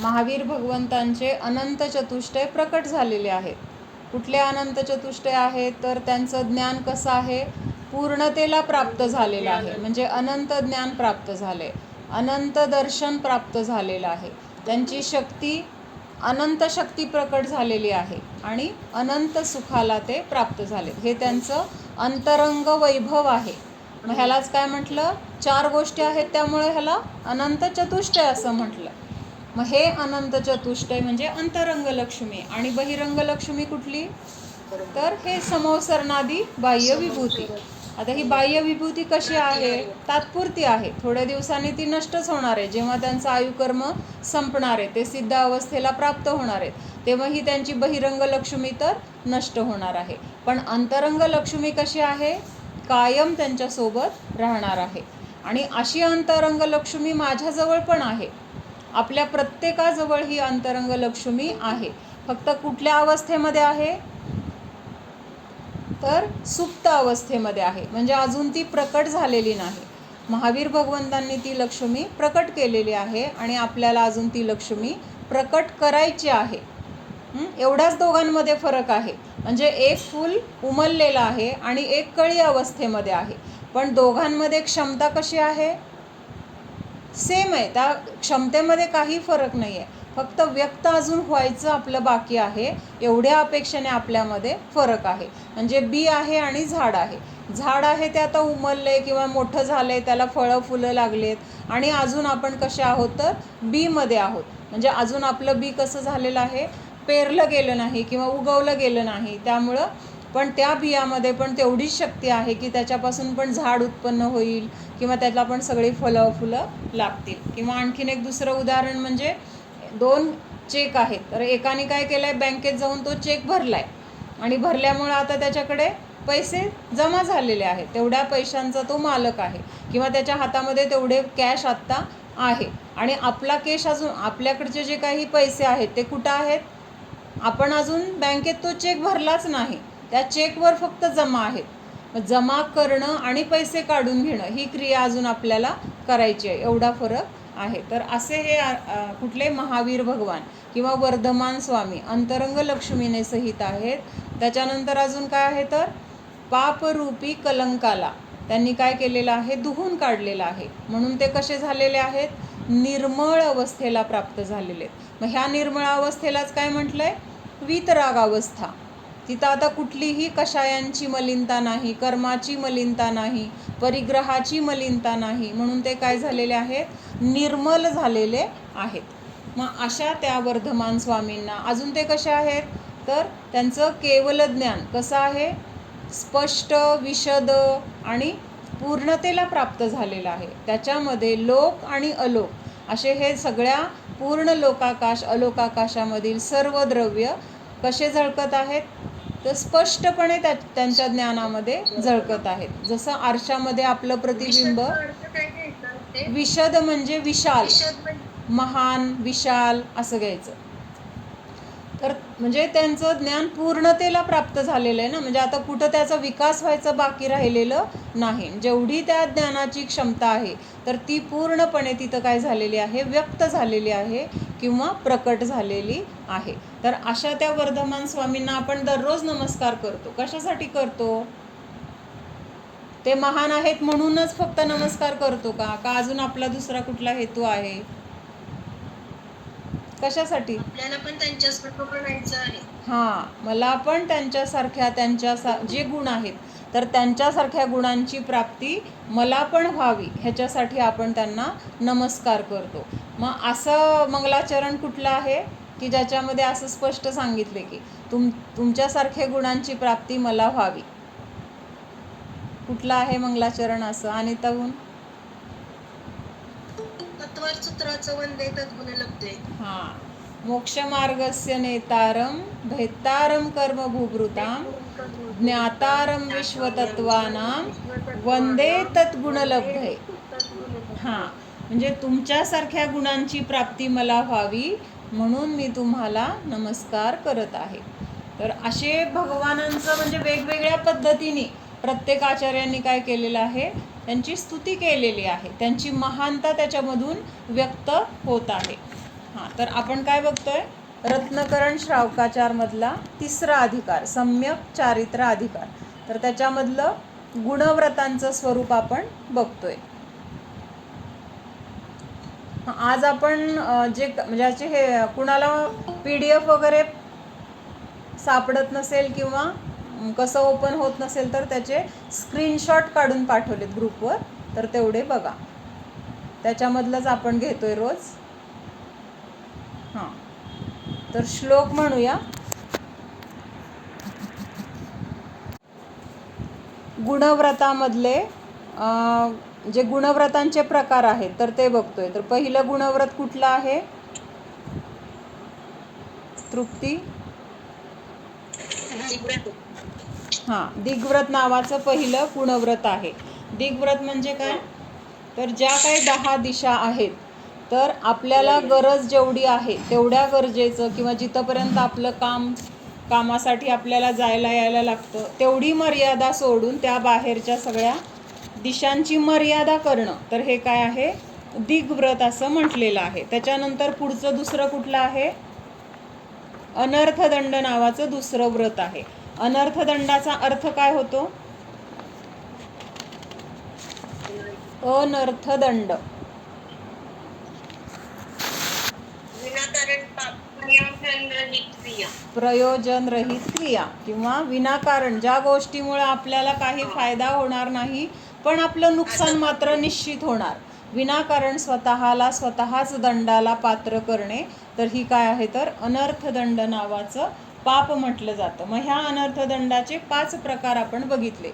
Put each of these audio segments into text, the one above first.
महावीर भगवंतांचे अनंत चतुष्टय प्रकट झालेले आहेत. कुठले अनंत चतुष्टय आहेत तर त्यांचं ज्ञान कसं आहे, पूर्णतेला प्राप्त झालेलं आहे, म्हणजे अनंत ज्ञान प्राप्त झाले, अनंत दर्शन प्राप्त झालेलं आहे, त्यांची शक्ती अनंत शक्ती प्रकट झालेली आहे आणि अनंत सुखाला ते प्राप्त झाले. हे त्यांचं अंतरंग वैभव आहे. मग ह्यालाच काय म्हटलं, 4 गोष्टी आहेत त्यामुळे ह्याला अनंत चतुष्टय असं म्हटलं. मग हे अनंत चतुष्टय म्हणजे अंतरंग लक्ष्मी. आणि बहिरंग लक्ष्मी कुठली तर हे समोसरणादी बाह्य विभूती. आता ही बाह्य विभूती कशी आहे, तात्पुरती आहे, थोड्या दिवसांनी ती नष्टच होणार आहे. जेव्हा त्यांचं आयुकर्म संपणार आहे, ते सिद्ध अवस्थेला प्राप्त होणार आहेत, तेव्हा ही त्यांची बहिरंग लक्ष्मी तर नष्ट होणार आहे. पण अंतरंग लक्ष्मी कशी आहे, कायम त्यांच्यासोबत राहणार आहे. आणि अशी अंतरंग लक्ष्मी माझ्याजवळ पण आहे, आपल्या प्रत्येकाजवळ ही अंतरंग लक्ष्मी आहे. फक्त कुठल्या अवस्थेमध्ये आहे तर सुप्त अवस्थेमध्ये आहे, म्हणजे अजून ती प्रकट झालेली नाही. महावीर भगवंतांनी ती लक्ष्मी प्रकट केलेली आहे आणि आपल्याला अजून ती लक्ष्मी प्रकट करायची आहे. एवढ्याच दोघांमध्ये फरक आहे. म्हणजे एक फूल उमललेलं आहे आणि एक कळी अवस्थेमध्ये आहे, पण दोघांमध्ये क्षमता कशी आहे, सेम आहे. त्या क्षमतेमध्ये काही फरक नाही आहे, फक्त व्यक्त अजून व्हायचं आपलं बाकी आहे, एवढ्या अपेक्षेने आपल्यामध्ये फरक आहे. म्हणजे बी आहे आणि झाड आहे. झाड आहे ते आता उमलले किंवा मोठं झालंय, त्याला फळं फुलं लागलेत आणि अजून आपण कसे आहोत तर बीमध्ये आहोत. म्हणजे अजून आपलं बी कसं झालेलं आहे, पेरलं गेलं नाही किंवा उगवलं गेलं नाही. त्यामुळं पण त्या बियामध्ये पण तेवढीच शक्ती आहे की त्याच्यापासून पण झाड उत्पन्न होईल किंवा त्याला पण सगळी फळं फुलं लागतील. किंवा आणखीन एक दुसरं उदाहरण म्हणजे 2 चेक आहेत, तर एकाने काय केलं आहे, बँकेत जाऊन तो चेक भरला आहे आणि भरल्यामुळं आता त्याच्याकडे पैसे जमा झालेले आहेत, तेवढ्या पैशांचा तो मालक आहे किंवा त्याच्या हातामध्ये तेवढे कॅश आत्ता आहे. आणि आपला कॅश अजून, आपल्याकडचे जे काही पैसे आहेत ते कुठं आहेत, आपण अजून बँकेत तो चेक भरलाच नाही, त्या चेकवर फक्त जमा आहेत. जमा करणं आणि पैसे काढून घेणं ही क्रिया अजून आपल्याला करायची आहे, एवढा फरक आहे. तर असे हे कुठले महावीर भगवान किंवा वर्धमान स्वामी अंतरंग लक्ष्मीने सहित आहेत. त्याच्यानंतर अजून काय आहे तर पापरूपी कलंकाला त्यांनी काय केलेलं आहे, धुवून काढलेलं आहे, म्हणून ते कसे झालेले आहेत, निर्मळ अवस्थेला प्राप्त झालेले आहेत. मग ह्या निर्मळ अवस्थेलाच काय म्हटलंय, वीतराग अवस्था. तिथं आता कुठलीही कषायांची मलिनता नाही, कर्माची मलिनता नाही, परिग्रहाची मलिनता नाही, म्हणून ते काय झालेले आहेत, निर्मल झालेले आहेत. मग अशा त्या वर्धमान स्वामींना अजून ते कसे आहेत तर त्यांचं केवल ज्ञान कसं आहे, स्पष्ट विशद आणि पूर्णतेला प्राप्त झालेलं आहे. त्याच्यामध्ये लोक आणि अलोक असे हे सगळ्या पूर्ण लोकाकाश अलोकाकाशामधील सर्व द्रव्य कसे झळकत आहेत तर स्पष्टपणे त्यांच्या ज्ञानामध्ये झळकत आहेत. जसं आरशामध्ये आपलं प्रतिबिंब, विशद म्हणजे विशाल, महान, विशाल असं घ्यायचं. तर म्हणजे त्यांचं ज्ञान पूर्णतेला प्राप्त झालेलं आहे ना, म्हणजे आता कुठं त्याचा विकास व्हायचा बाकी राहिलेलं नाही. जेवढी त्या ज्ञानाची क्षमता आहे तर ती पूर्णपणे तिथं काय झालेली आहे, व्यक्त झालेली आहे किंवा प्रकट झालेली आहे. तर अशा त्या वर्धमान स्वामींना आपण दररोज नमस्कार करतो. कशासाठी करतो, ते महान आहेत म्हणूनच फक्त नमस्कार करतो का अजून आपला दुसरा कुठला हेतू आहे, कशासाठी, आपल्याला पण त्यांच्यासारखं बनायचं आहे. हां, मला पण त्यांच्यासारख्या जे गुण आहेत तर त्यांच्यासारख्या गुणांची प्राप्ती मला पण व्हावी, ह्याच्यासाठी आपण त्यांना नमस्कार करतो. मग असं मंगलाचरण कुठलं आहे की ज्याच्यामध्ये असं स्पष्ट सांगितले की तुमच्यासारख्या गुणांची प्राप्ती मला व्हावी. कुठलं आहे मंगलाचरण असं, आणि तहून तत्वसूत्राचं वंदे तद्गुण लब्धे. हां, मोक्षमार्गस्य नेतारं भेत्तारं कर्मभूभृतां ज्ञातारं विश्वतत्त्वानां वंदे तद्गुणलब्धे. हां, म्हणजे तुमच्यासारख्या गुणांची प्राप्ती मला व्हावी म्हणून मी तुम्हाला नमस्कार करत आहे. तर असे भगवानांचं म्हणजे वेगवेगळ्या पद्धतीने प्रत्येक आचार्यांनी काय केलेलं आहे, त्यांची स्तुती केलेली आहे, त्यांची महानता त्याच्यामधून व्यक्त होत आहे. हां, तर आपण काय बघतोय? रत्नकरण श्रावकाचार मधला तिसरा अधिकार, सम्यक चारित्र अधिकार. तर त्याच्यामधलं गुणव्रतांचं स्वरूप आपण बघतोय. आज आपण म्हणजे हे कुणाला PDF वगैरे सापडत नसेल किंवा कसं ओपन होत नसेल तर त्याचे स्क्रीनशॉट काढून पाठवलेत ग्रुपवर, तर तेवढे बघा. त्याच्यामधलंच आपण घेतोय रोज. हां, तर श्लोक म्हणूया. गुणव्रतामधले जे गुणव्रतांचे प्रकार आहेत तर ते बघतोय. तर पहिलं गुणव्रत कुठलं आहे? तृप्ती? हां, दिग्व्रत नावाचं पहिलं गुणव्रत आहे. दिग्व्रत म्हणजे काय? तर ज्या काही 10 दिशा आहेत, तर आपल्याला गरज जेवढी आहे तेवढ्या गरजेचं किंवा जिथंपर्यंत आपलं कामासाठी आपल्याला जायला यायला लागतं तेवढी मर्यादा सोडून त्या बाहेरच्या सगळ्या दिशांची मर्यादा करणं, तर हे काय आहे? दिग्व्रत असं म्हटलेलं आहे. त्याच्यानंतर पुढचं दुसरं कुठलं आहे? अनर्थदंड नावाचं दुसरं व्रत आहे. अनर्थदंडाचा अर्थ काय होतो? अनर्थदंड प्रयोजनरहित क्रिया किंवा विनाकारण ज्या गोष्टीमुळे आपल्याला काही फायदा होणार नाही पण आपलं नुकसान मात्र निश्चित होणार, विनाकारण स्वतःच दंडाला पात्र करणे, तर ही काय आहे? तर अनर्थदंड नावाचं पाप म्हटलं जातं. मग ह्या अनर्थदंडाचे 5 प्रकार आपण बघितले.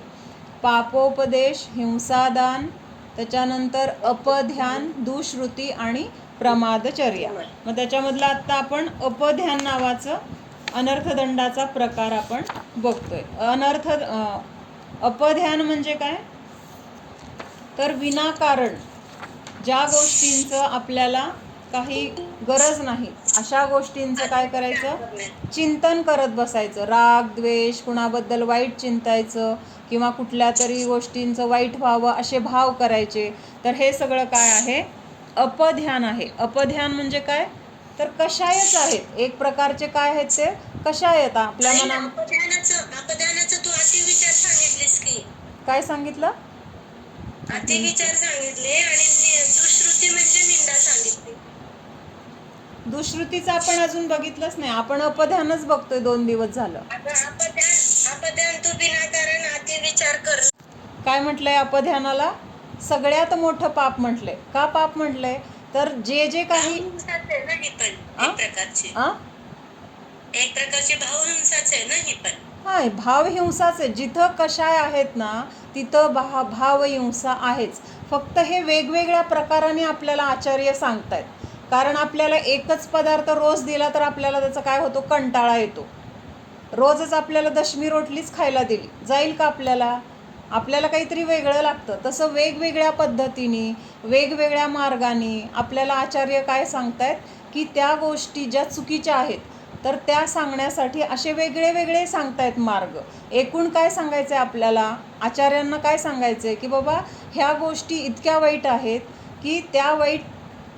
पापोपदेश, हिंसादान, त्याच्यानंतर अपध्यान, दुश्रुती आणि प्रमादचर्या. मग त्याच्यामधलं आत्ता आपण अपध्यान नावाचं अनर्थदंडाचा प्रकार आपण बघतोय. अपध्यान म्हणजे काय? तर विनाकारण ज्या गोष्टींचं आपल्याला काही गरज नाही अशा गोष्टींचं काय करायचं? चिंतन करत बसायचं. राग, द्वेष, कुणाबद्दल वाईट चिंतायचं किंवा कुठल्या तरी गोष्टींचं वाईट व्हावं असे भाव करायचे, तर हे सगळं काय आहे? अपध्यान आहे. अपध्यान म्हणजे काय? तर कषायच आहेत. एक प्रकारचे काय आहेत ते? कषायत. आपल्या अपध्यानाचं तू अतिविचार सांगितलीस की काय सांगितलं? अतिविचार सांगितले आणि दुष्कृती म्हणजे निंदा सांगितली. दुष्कृतीचं आपण अजून बघितलंच नाही. आपण अपध्यानच बघतोय 2 दिवस झालं. अपध्यान तू विनाकारण अतिविचार कर. काय म्हटलंय अपध्यानाला? सगळ्यात मोठं पाप म्हटलंय. का पाप म्हटलंय? तर जे काही एक प्रकारची भावहिंसाच आहे ना ही पण. हाय, भावहिंसाच आहे. जिथं कषाय आहेत ना तिथं भावहिंसा आहेच. फक्त हे वेगवेगळ्या प्रकाराने आपल्याला आचार्य सांगतायत. कारण आपल्याला एकच पदार्थ रोज दिला तर आपल्याला त्याचा काय होतो? कंटाळा येतो. रोजच आपल्याला दशमी रोटलीच खायला दिली जाईल का? आपल्याला काहीतरी वेगळं लागतं. तसं वेगवेगळ्या पद्धतीने वेगवेगळ्या मार्गाने आपल्याला आचार्य काय सांगतायत की त्या गोष्टी ज्या चुकीच्या आहेत तर त्या सांगण्यासाठी असे वेगळे वेगळे सांगतायत मार्ग. एकूण काय सांगायचं आहे आपल्याला? आचार्यांना काय सांगायचं आहे की बाबा ह्या गोष्टी इतक्या वाईट आहेत की त्या वाईट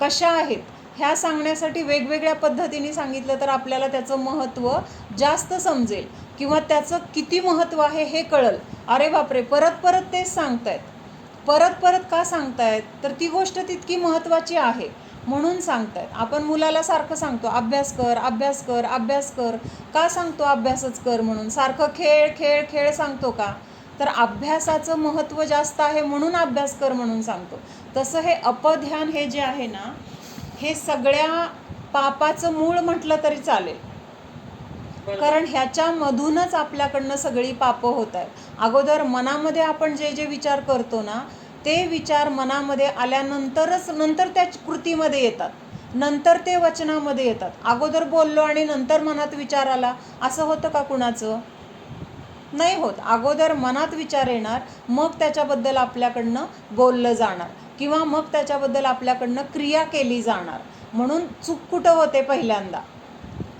कशा आहेत ह्या सांगण्यासाठी वेगवेगळ्या पद्धतीने सांगितलं तर आपल्याला त्याचं महत्त्व जास्त समजेल किंवा त्याचं किती महत्त्व आहे हे कळेल. अरे बापरे, परत परत तेच सांगतायत. परत परत का सांगतायत? तर ती गोष्ट तितकी महत्त्वाची आहे म्हणून सांगतायत. आपण मुलाला सारखं सांगतो अभ्यास कर अभ्यास कर अभ्यास कर. का सांगतो अभ्यासच कर म्हणून? सारखं खेळ खेळ खेळ सांगतो का? तर अभ्यासाचं महत्त्व जास्त आहे म्हणून अभ्यास कर म्हणून सांगतो. तसं हे अपध्यान हे जे आहे ना हे सगळ्या पापाचं मूळ म्हटलं तरी चालेल. कारण ह्याच्यामधूनच आपल्याकडनं सगळी पापं होत आहेत. अगोदर मनामध्ये आपण जे जे विचार करतो ना ते विचार मनामध्ये आल्यानंतरच नंतर त्या कृतीमध्ये येतात, नंतर ते वचनामध्ये येतात. अगोदर बोललो आणि नंतर मनात विचार आला असं होतं का कुणाचं? नाही होत. अगोदर मनात विचार येणार मग त्याच्याबद्दल आपल्याकडनं बोललं जाणार किंवा मग त्याच्याबद्दल आपल्याकडनं क्रिया केली जाणार. म्हणून चूक कुठं होते? पहिल्यांदा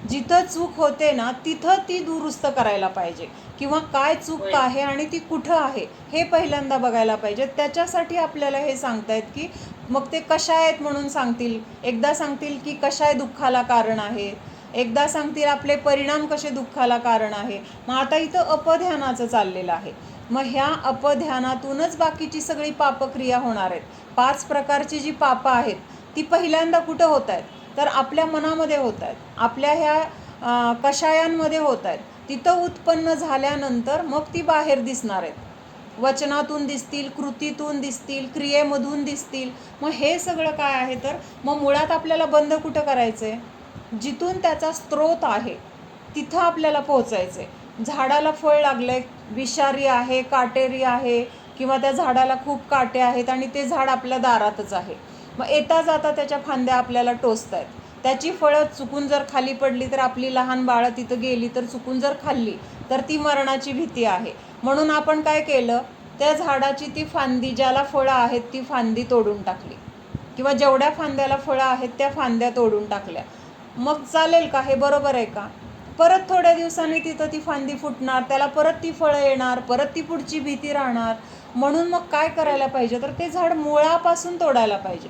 जिथं चूक होते ना तिथं ती दुरुस्त करायला पाहिजे किंवा काय चूक आहे आणि ती कुठं आहे हे पहिल्यांदा बघायला पाहिजे. त्याच्यासाठी आपल्याला हे सांगतायत की मग ते कशायत म्हणून सांगतील, एकदा सांगतील की कशाय दुःखाला कारण आहे, एकदा सांगतील आपले परिणाम कसे दुःखाला कारण आहे. मग आता इथं अपध्यानाचं चाललेलं आहे. मग ह्या अपध्यानातूनच बाकीची सगळी पापक्रिया होणार आहेत. 5 प्रकारची जी पापं आहेत ती पहिल्यांदा कुठं होत आहेत, तर आपल्या मनामध्ये होत आहेत, आपल्या ह्या कषायांमध्ये होत आहेत. तिथं उत्पन्न झाल्यानंतर मग ती बाहेर दिसणार आहेत. वचनातून दिसतील, कृतीतून दिसतील, क्रियेमधून दिसतील. मग हे सगळं काय आहे, तर मग मुळात आपल्याला बंद कुठं करायचं आहे, जिथून त्याचा स्रोत आहे तिथं आपल्याला पोहोचायचं आहे. झाडाला फळ लागलंय, विषारी आहे, काटेरी आहे, किंवा त्या झाडाला खूप काटे आहेत आणि ते झाड आपल्या दारातच आहे. मग येता जाता त्याच्या फांद्या आपल्याला टोचत आहेत. त्याची फळं चुकून जर खाली पडली तर आपली लहान बाळं तिथं गेली तर चुकून जर खाल्ली तर ती मरणाची भीती आहे. म्हणून आपण काय केलं, त्या झाडाची ती फांदी, ज्याला फळं आहेत ती फांदी तोडून टाकली, किंवा जेवढ्या फांद्याला फळं आहेत त्या फांद्या तोडून टाकल्या. मग चालेल का, हे बरोबर आहे का? परत थोड्या दिवसांनी तिथं ती फांदी फुटणार, त्याला परत ती फळं येणार, परत ती पुढची भीती राहणार. म्हणून मग काय करायला पाहिजे, तर ते झाड मुळापासून तोडायला पाहिजे.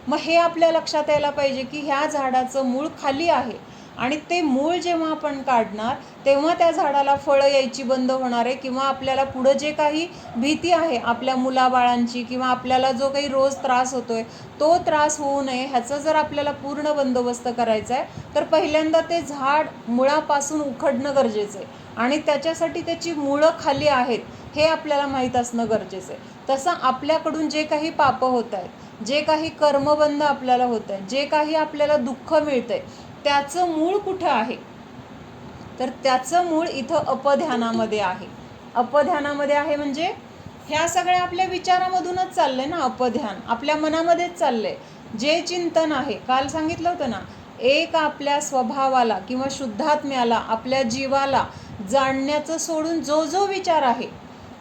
मग हे आपल्या लक्षात यायला पाहिजे की ह्या झाडाचं मूळ खाली आहे, आणि ते मूळ जेव्हा आपण काढणार तेव्हा त्या झाडाला फळं यायची बंद होणार आहे, किंवा आपल्याला पुढं जे काही भीती आहे आपल्या मुलाबाळांची, किंवा आपल्याला जो काही रोज त्रास होतोय तो त्रास होऊ नये ह्याचा जर आपल्याला पूर्ण बंदोबस्त करायचा आहे, तर पहिल्यांदा ते झाड मुळापासून उखडणं गरजेचं आहे. आणि त्याच्यासाठी त्याची मुळं खाली आहेत हे आपल्याला माहीत असणं गरजेचं आहे. तसं आपल्याकडून जे काही पापं होत आहेत, जे काही कर्मबंध आपल्याला होत आहे, जे काही आपल्याला दुःख मिळतंय, त्याचं मूळ कुठं आहे, तर त्याचं मूळ इथं अपध्यानामध्ये आहे. अपध्यानामध्ये आहे म्हणजे ह्या सगळ्या आपल्या विचारामधूनच चाललंय ना. अपध्यान आपल्या मनामध्येच चाललंय. जे चिंतन आहे, काल सांगितलं होतं ना, एक आपल्या स्वभावाला किंवा शुद्धात्म्याला, आपल्या जीवाला जाणण्याचं सोडून जो जो विचार आहे,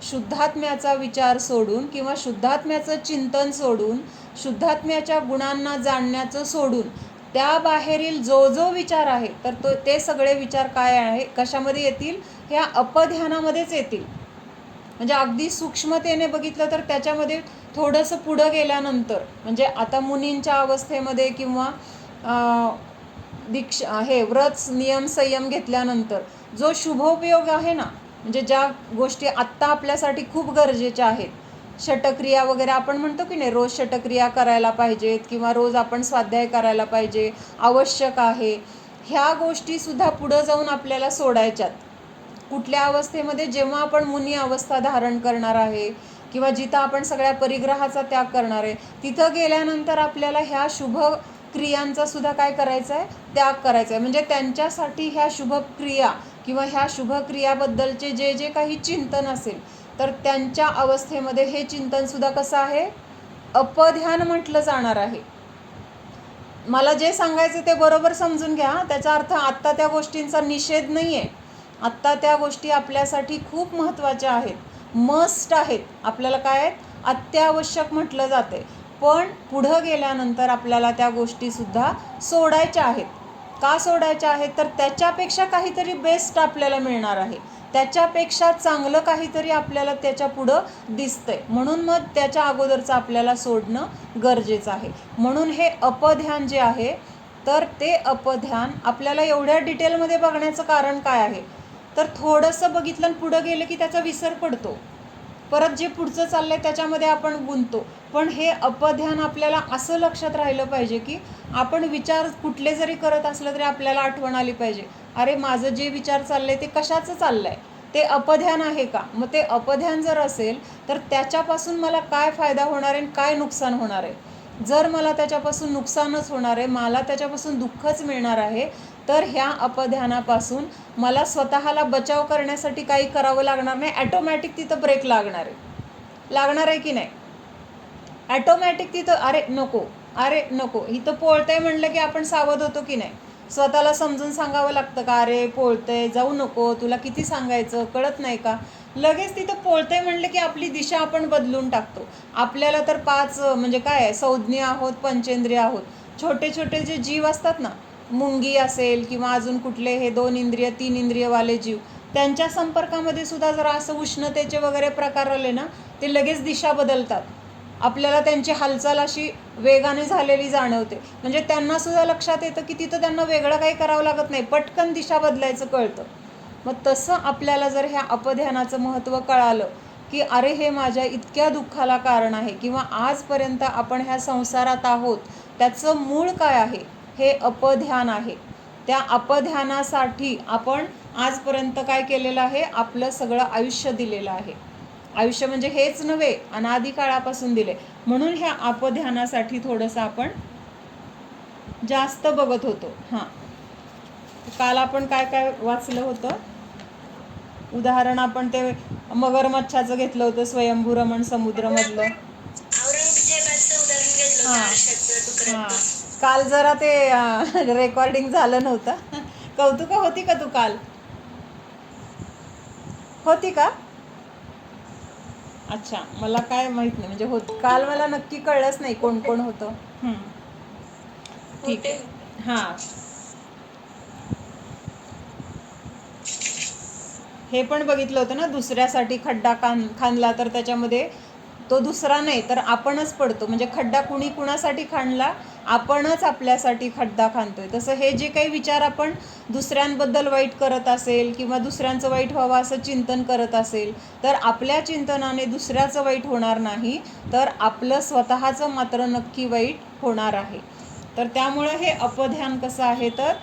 शुद्धात्म्याचा विचार सोडून किंवा शुद्धात्म्याचं चिंतन सोडून, शुद्धात्म्याच्या गुणांना जाणण्याचं सोडून, त्या बाहेरील जो जो विचार आहे, तर ते सगळे विचार काय आहे, कशामध्ये येतील, ह्या अपध्यानामध्येच येतील. म्हणजे अगदी सूक्ष्मतेने बघितलं तर त्याच्यामध्ये थोडंसं पुढं गेल्यानंतर, म्हणजे आता मुनींच्या अवस्थेमध्ये किंवा व्रत नियम संयम घेतल्यानंतर जो शुभोपयोग आहे ना, म्हणजे ज्या गोष्टी आत्ता आपल्यासाठी खूप गरजेच्या आहेत, षटक्रिया वगैरे आपण म्हणतो की नाही, रोज षटक्रिया करायला पाहिजेत, किंवा रोज आपण स्वाध्याय करायला पाहिजे, आवश्यक आहे, ह्या गोष्टीसुद्धा पुढं जाऊन आपल्याला सोडायच्यात. कुठल्या अवस्थेमध्ये, जेव्हा आपण मुनी अवस्था धारण करणार आहे, किंवा जिथं आपण सगळ्या परिग्रहाचा त्याग करणार आहे, तिथं गेल्यानंतर आपल्याला ह्या शुभ क्रियांचा सुद्धा काय करायचं आहे, त्याग करायचा आहे. म्हणजे त्यांच्यासाठी ह्या शुभ क्रिया किंवा ह्या शुभ क्रियाबद्दलचे जे जे काही चिंतन असेल, तर त्यांच्या अवस्थेमध्ये हे चिंतन सुद्धा कसं आहे, अपध्यान म्हटलं जाणार आहे. मला जे सांगायचं ते बरोबर समजून घ्या. त्याचा अर्थ आत्ता त्या गोष्टींचा निषेध नाही आहे. आत्ता त्या गोष्टी आपल्यासाठी खूप महत्त्वाच्या आहेत, मस्ट आहेत. आपल्याला काय आहेत, अत्यावश्यक म्हटलं जाते. पण पुढं गेल्यानंतर आपल्याला त्या गोष्टीसुद्धा सोडायच्या आहेत. का सोडायच्या आहेत, तर त्याच्यापेक्षा काहीतरी बेस्ट आपल्याला मिळणार आहे, त्याच्यापेक्षा चांगलं काहीतरी आपल्याला त्याच्या पुढं दिसतंय. म्हणून मग त्याच्या अगोदरचं आपल्याला सोडणं गरजेचं आहे. म्हणून हे अपध्यान जे आहे, तर ते अपध्यान आपल्याला एवढ्या डिटेलमध्ये बघण्याचं कारण काय आहे, तर थोडंसं बघितलं आणि पुढं गेलं की त्याचा विसर पडतो, परत जे पुढचं चाललंय त्याच्यामध्ये आपण गुंततो. पण हे अपध्यान आपल्याला असं लक्षात राहिलं पाहिजे की आपण विचार कुठले जरी करत असलं तरी आपल्याला आठवण आली पाहिजे, अरे माझं जे विचार चाललंय ते कशाचं चाललंय, ते अपध्यान आहे का. मग ते अपध्यान जर असेल तर त्याच्यापासून मला काय फायदा होणार आहे, काय नुकसान होणार आहे. जर मला त्याच्यापासून नुकसानच होणार आहे, मला त्याच्यापासून दुःखच मिळणार आहे, तर ह्या अपध्यानापासून मला स्वतःला बचाव करण्यासाठी काही करावं लागणार नाही. ॲटोमॅटिक तिथं ब्रेक लागणार आहे की नाही. ॲटोमॅटिक तिथं अरे नको इथं पोळतंय म्हणलं की आपण सावध होतो की नाही. स्वतःला समजून सांगावं लागतं का, अरे पोळतंय जाऊ नको, तुला किती सांगायचं, कळत नाही का. लगेच तिथं पोळतंय म्हणलं की आपली दिशा आपण बदलून टाकतो. आपल्याला तर 5 म्हणजे काय संज्ञे आहोत, पंचेंद्रिय आहोत. छोटे छोटे जे जीव असतात ना, मुंगी असेल किंवा अजून कुठले हे 2 इंद्रिय 3 इंद्रियवाले जीव, त्यांच्या संपर्कामध्ये सुद्धा जरा असं उष्णतेचे वगैरे प्रकार आले ना, ते लगेच दिशा बदलतात. आपल्याला त्यांची हालचाल अशी वेगाने झालेली जाणवते. म्हणजे त्यांना सुद्धा लक्षात येतं की तिथं त्यांना वेगळं काही करावं लागत नाही, पटकन दिशा बदलायचं कळतं. मग तसं आपल्याला जर ह्या अपध्यानाचं महत्त्व कळालं की अरे हे माझ्या इतक्या दुःखाला कारण आहे, किंवा आजपर्यंत आपण ह्या संसारात आहोत त्याचं मूळ काय आहे, हे अपध्यान आहे. त्या अपध्यानासाठी आपण आजपर्यंत काय केलेलं आहे, आपलं सगळं आयुष्य दिलेलं आहे. आयुष्य म्हणजे हेच नव्हे, अनादी काळापासून दिले. म्हणून ह्या अपध्यानासाठी थोडंसं आपण जास्त बघत होतो. हां, काल आपण काय काय वाचलं होतं उदाहरण, आपण ते मगरमच्छाचं घेतलं होतं, स्वयंभू रमण समुद्रमधलं. औरंगजेबाचं उदाहरण घेतलं होतं, हां आरशाचं हां, तुकड्यातलं. काल जरा ते रेकॉर्डिंग झालं नव्हतं. कौतुका होती का तू काल? होती का? अच्छा, मला काय माहित नाही, म्हणजे काल मला नक्की कळलंच नाही कोण कोण होतं. ठीक आहे. हां, हे पण बघितलं होतं ना, दुसऱ्यासाठी खड्डा खांदला तर त्याच्यामध्ये तो दुसरा नाही तर आपणच पडतो. म्हणजे खड्डा कुणी कुणासाठी खांदला, आपणच आपल्यासाठी खड्डा खांदतोय. तसं हे जे काही विचार आपण दुसऱ्यांबद्दल वाईट करत असेल किंवा दुसऱ्यांचं वाईट व्हावं असं चिंतन करत असेल, तर आपल्या चिंतनाने दुसऱ्याचं वाईट होणार नाही, तर आपलं स्वतःचं मात्र नक्की वाईट होणार आहे. तर त्यामुळं हे अपध्यान कसं आहे, तर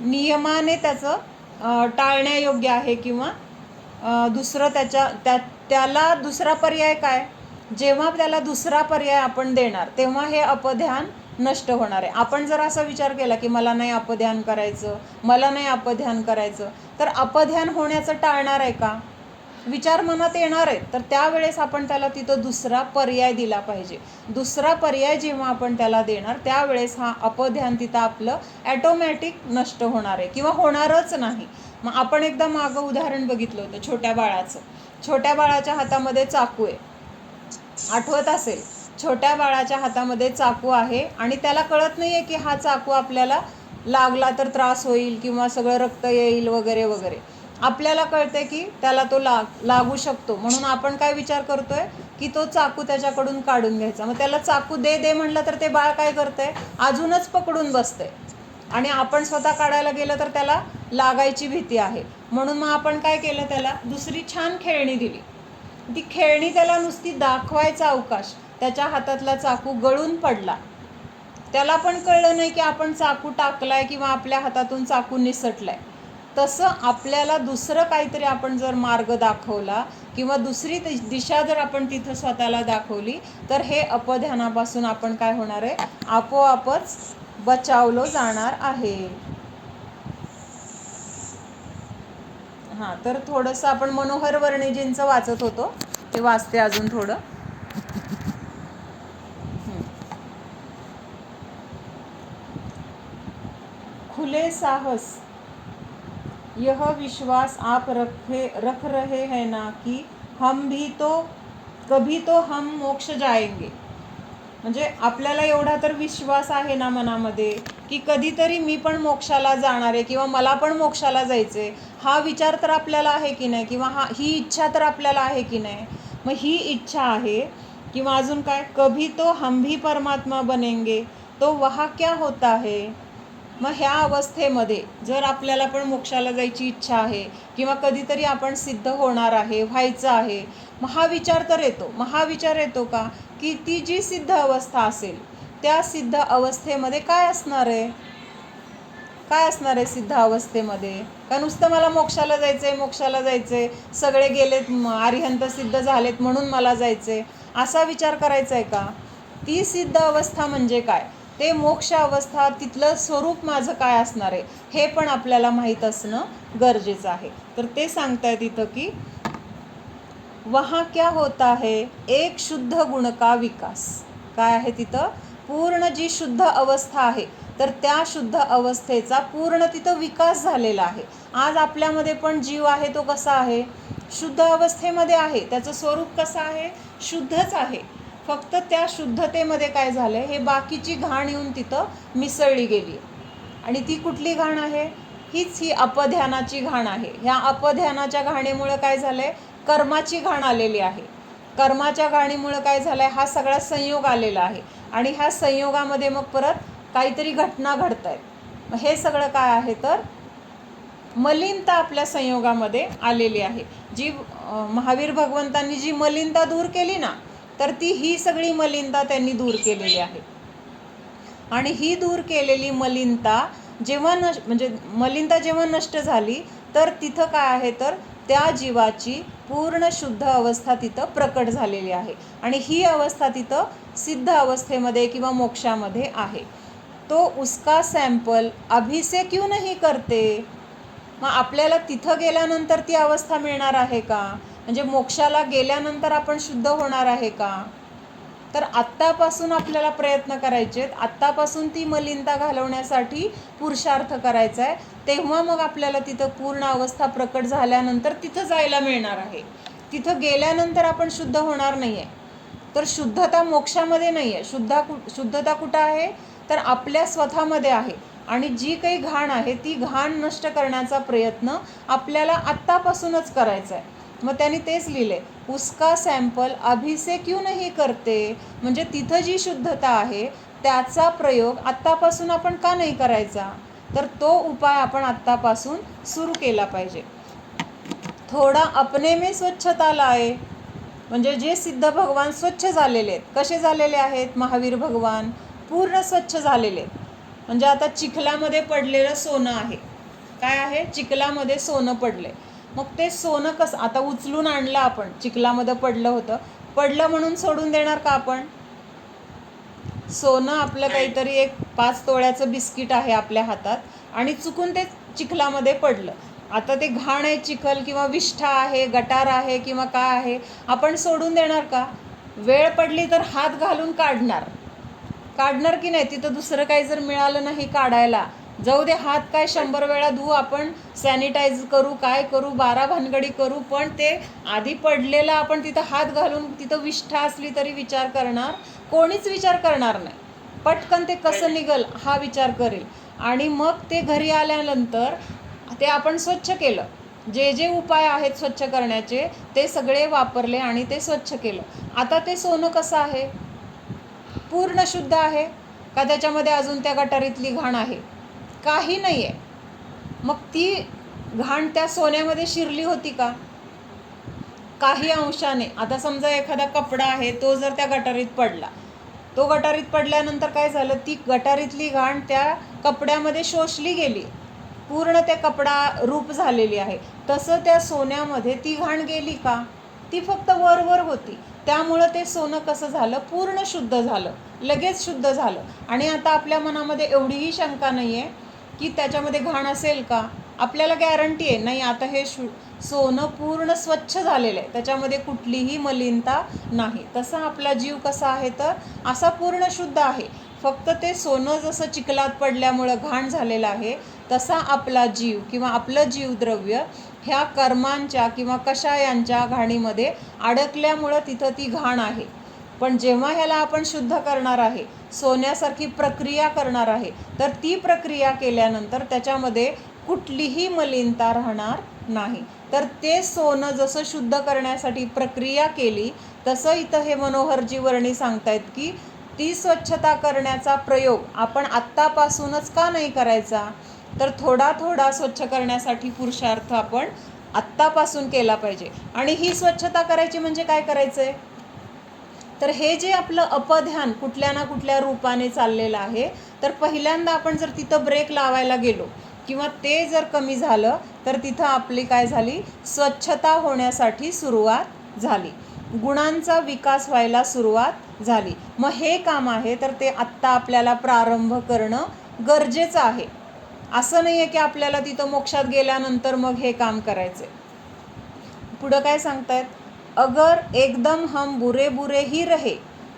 नियमाने त्याचं टाळण्यायोग्य आहे. किंवा दुसरं त्याला दुसरा पर्याय काय, जेव्हा त्याला दुसरा पर्याय आपण देणार तेव्हा हे अपध्यान नष्ट होणार आहे. आपण जर असा विचार केला की मला नाही अपध्यान करायचं, मला नाही अपध्यान करायचं, तर अपध्यान होण्याचं टाळणार आहे का? विचार मनात येणार आहे, तर त्यावेळेस आपण त्याला तिथं दुसरा पर्याय दिला पाहिजे. दुसरा पर्याय जेव्हा आपण त्याला देणार त्यावेळेस हा अपध्यान तिथं आपलं ॲटोमॅटिक नष्ट होणार आहे किंवा होणारच नाही. मग आपण एकदा मागं उदाहरण बघितलं होतं छोट्या बाळाचं. छोट्या बाळाच्या हातामध्ये चाकू आहे, आठवत असेल. छोट्या बाळाच्या हातामध्ये चाकू आहे आणि त्याला कळत नाही आहे की हा चाकू आपल्याला लागला तर त्रास होईल किंवा सगळं रक्त येईल वगैरे वगैरे. आपल्याला कळते की त्याला तो लागू शकतो, म्हणून आपण काय विचार करतोय की तो चाकू त्याच्याकडून काढून घ्यायचा. मग त्याला चाकू दे दे म्हटलं तर ते बाळ काय करतंय, अजूनच पकडून बसतंय. आणि आपण स्वतः काढायला गेलं तर त्याला लागायची भीती आहे. म्हणून मग आपण काय केलं, त्याला दुसरी छान खेळणी दिली. ती खेळणी त्याला नुसती दाखवायचा अवकाश, त्याच्या हातातला चाकू गळून पडला. त्याला पण कळलं नाही की आपण चाकू टाकलाय किंवा आपल्या हातातून चाकू निसटलाय. तसं आपल्याला दुसरं काहीतरी आपण जर मार्ग दाखवला किंवा दुसरी दिशा जर आपण तिथं स्वतःला दाखवली, तर हे अपध्यानापासून आपण काय होणार आहे, आपोआपच बचावलं जाणार आहे. हां, तर थोडंसं आपण मनोहर वर्णिजींचं वाचत होतो, ते वाचते अजून थोडं. खुले साहस यह विश्वास आप रख रहे हैं ना कि हम भी तो कभी तो हम मोक्ष जाएंगे. म्हणजे आपल्याला एवढा तर विश्वास आहे ना मनामध्ये की कधीतरी मी पण मोक्षाला जाणार आहे किंवा मला पण मोक्षाला जायचे, हा विचार तर आपल्याला आहे की नाही, किंवा ही इच्छा तर आपल्याला आहे की नाही. मग ही इच्छा आहे. किंवा अजून काय, कभी तो हम भी परमात्मा बनेंगे, तो वहा क्या होता है. मग ह्या अवस्थेमध्ये जर आपल्याला पण मोक्षाला जायची इच्छा आहे किंवा कधीतरी आपण सिद्ध होणार आहे, व्हायचं आहे, मग हा विचार तर येतो. मग हा विचार येतो का की ती जी सिद्ध अवस्था असेल त्या सिद्ध अवस्थेमध्ये काय असणार आहे, काय असणार आहे सिद्ध अवस्थेमध्ये. का नुसतं मला मोक्षाला जायचं आहे, मोक्षाला जायचं आहे, सगळे गेलेत अरिहंत सिद्ध झालेत म्हणून मला जायचं आहे, असा विचार करायचा आहे का. ती सिद्ध अवस्था म्हणजे काय, ते मोक्ष अवस्था, तिथलं स्वरूप माझं काय असणार आहे, हे पण आपल्याला माहीत असणं गरजेचं आहे. तर ते सांगतायत इथं की वहाँ क्या होता है, एक शुद्ध गुण का विकास. काय आहे तिथं, पूर्ण जी शुद्ध अवस्था आहे तर त्या शुद्ध अवस्थेचा पूर्ण तिथं विकास झालेला आहे. आज आपल्यामध्ये पण जीव आहे तो कसा आहे, शुद्ध अवस्थेमध्ये आहे. त्याचं स्वरूप कसं आहे, शुद्धच आहे. फक्त त्या शुद्धतेमध्ये काय झालं, हे बाकीची घाण येऊन तिथं मिसळली गेली. आणि ती कुठली घाण आहे, हीच ही अपध्यानाची घाण आहे. ह्या अपध्यानाच्या घाणीमुळे काय झालंय, कर्माची घाण आलेली आहे. कर्माच्या घाणीमुळं काय झालं आहे, हा सगळा संयोग आलेला आहे आणि ह्या संयोगामध्ये मग परत काहीतरी घटना घडत आहेत. हे सगळं काय आहे तर मलिनता आपल्या संयोगामध्ये आलेली आहे. जी महावीर भगवंतांनी जी मलिनता दूर केली ना, तर ती ही सगळी मलिनता त्यांनी दूर केलेली आहे. आणि ही दूर केलेली मलिनता जेव्हा म्हणजे मलिनता जेव्हा नष्ट झाली तर तिथं काय आहे तर त्या जीवाची पूर्ण शुद्ध अवस्था तिथं प्रकट झालेली आहे आणि ही अवस्था तिथं सिद्ध अवस्थेमध्ये किंवा मोक्षामध्ये आहे. तो उसका सॅम्पल अभी से क्यों नहीं करते. मग आपल्याला तिथं गेल्यानंतर ती अवस्था मिळणार आहे का, म्हणजे मोक्षाला गेल्यानंतर आपण शुद्ध होणार आहे का. तर आत्तापासून आपल्याला प्रयत्न करायचे आहेत, आत्तापासून ती मलिनता घालवण्यासाठी पुरुषार्थ करायचा आहे. तेव्हा मग आपल्याला तिथं पूर्ण अवस्था प्रकट झाल्यानंतर तिथं जायला मिळणार आहे. तिथं गेल्यानंतर आपण शुद्ध होणार नाही आहे. तर शुद्धता मोक्षामध्ये नाही आहे. शुद्धता कुठं आहे तर आपल्या स्वतःमध्ये आहे. आणि जी काही घाण आहे ती घाण नष्ट करण्याचा प्रयत्न आपल्याला आत्तापासूनच करायचा आहे. मग त्यांनी तेच लिहिले, उसका सॅम्पल अभी से क्यों नहीं करते. म्हणजे तिथं जी शुद्धता आहे त्याचा प्रयोग आत्तापासून आपण का नाही करायचा. तर तो उपाय आपण आत्तापासून सुरू केला पाहिजे. थोडा अपने में स्वच्छता लाए. म्हणजे जे सिद्ध भगवान स्वच्छ झालेले आहेत. कसे झालेले आहेत महावीर भगवान, पूर्ण स्वच्छ झालेले आहेत. म्हणजे आता चिखलामध्ये पडलेलं सोनं आहे. काय आहे, चिखलामध्ये सोनं पडले. मग ते सोनं कसं आता उचलून आणलं आपण, चिखलामध्ये पडलं होतं, पडलं म्हणून सोडून देणार का आपण. सोनं आपलं काहीतरी एक 5 तोळ्याचं बिस्किट आहे आपल्या हातात आणि चुकून ते चिखलामध्ये पडलं. आता ते घाण आहे चिखल किंवा विष्ठा आहे, गटार आहे किंवा काय आहे, आपण सोडून देणार का. वेळ पडली तर हात घालून काढणार की नाही. तिथं दुसरं काही जर मिळालं नाही काढायला, जाऊ दे हात काय 100 वेळा धुवू, आपण सॅनिटाईज करू, काय करू, 12 भानगडी करू, पण ते आधी पडलेलं आपण तिथं हात घालून तिथं विष्ठा असली तरी विचार करणार, कोणीच विचार करणार नाही. पटकन ते कसं निघल हा विचार करेल. आणि मग ते घरी आल्यानंतर ते आपण स्वच्छ केलं. जे जे उपाय आहेत स्वच्छ करण्याचे ते सगळे वापरले आणि ते स्वच्छ केलं. आता ते सोनं कसं आहे, पूर्ण शुद्ध आहे का त्याच्यामध्ये अजून त्या गटारीतली घाण आहे, काही नाही आहे. मग ती घाण त्या सोन्यामध्ये शिरली होती का, काही अंशाने. आता समजा एखादा कपडा आहे तो जर त्या गटारीत पडला, तो गटारीत पडल्यानंतर काय झालं, ती गटारीतली घाण त्या कपड्यामध्ये शोषली गेली, पूर्ण त्या कपडा रूप झालेली आहे. तसं त्या सोन्यामध्ये ती घाण गेली का, ती फक्त वरवर होती. त्यामुळं ते सोनं कसं झालं, पूर्ण शुद्ध झालं, लगेच शुद्ध झालं. आणि आता आपल्या मनामध्ये एवढीही शंका नाही आहे की त्याच्यामध्ये घाण असेल का. आपल्याला गॅरंटी आहे नाही, आता हे सोनं पूर्ण स्वच्छ झालेलं आहे, त्याच्यामध्ये कुठलीही मलिनता नाही. तसा आपला जीव कसा आहे तर असा पूर्ण शुद्ध आहे. फक्त ते सोनं जसं चिखलात पडल्यामुळं घाण झालेलं आहे, तसा आपला जीव किंवा आपलं जीवद्रव्य ह्या कर्मांच्या किंवा कषायांच्या घाणीमध्ये अडकल्यामुळं तिथं ती घाण आहे. पण जेव्हा ह्याला आपण शुद्ध करणार आहे, सोन्यासारखी प्रक्रिया करणार आहे, तर ती प्रक्रिया केल्यानंतर त्याच्यामध्ये कुठलीही मलिनता राहणार नाही. तर ते सोनं जसं शुद्ध करण्यासाठी प्रक्रिया केली, तसं इथं हे मनोहरजी वर्णी सांगतायत की ती स्वच्छता करण्याचा प्रयोग आपण आत्तापासूनच का नाही करायचा. तर थोडा थोडा स्वच्छ करण्यासाठी पुरुषार्थ आपण आत्तापासून केला पाहिजे. आणि ही स्वच्छता करायची म्हणजे काय करायचं आहे तर हे जे आपलं अपध्यान कुठल्या ना कुठल्या रूपाने चाललेलं आहे, तर पहिल्यांदा आपण जर तिथं ब्रेक लावायला गेलो किंवा ते जर कमी झालं तर तिथं आपली काय झाली, स्वच्छता होण्यासाठी सुरुवात झाली, गुणांचा विकास व्हायला सुरुवात झाली. मग हे काम आहे तर ते आत्ता आपल्याला प्रारंभ करणं गरजेचं आहे. असं नाही आहे की आपल्याला तिथं मोक्षात गेल्यानंतर मग हे काम करायचं. पुढं काय सांगतायत, अगर एकदम हम बुरे बुरे ही रहे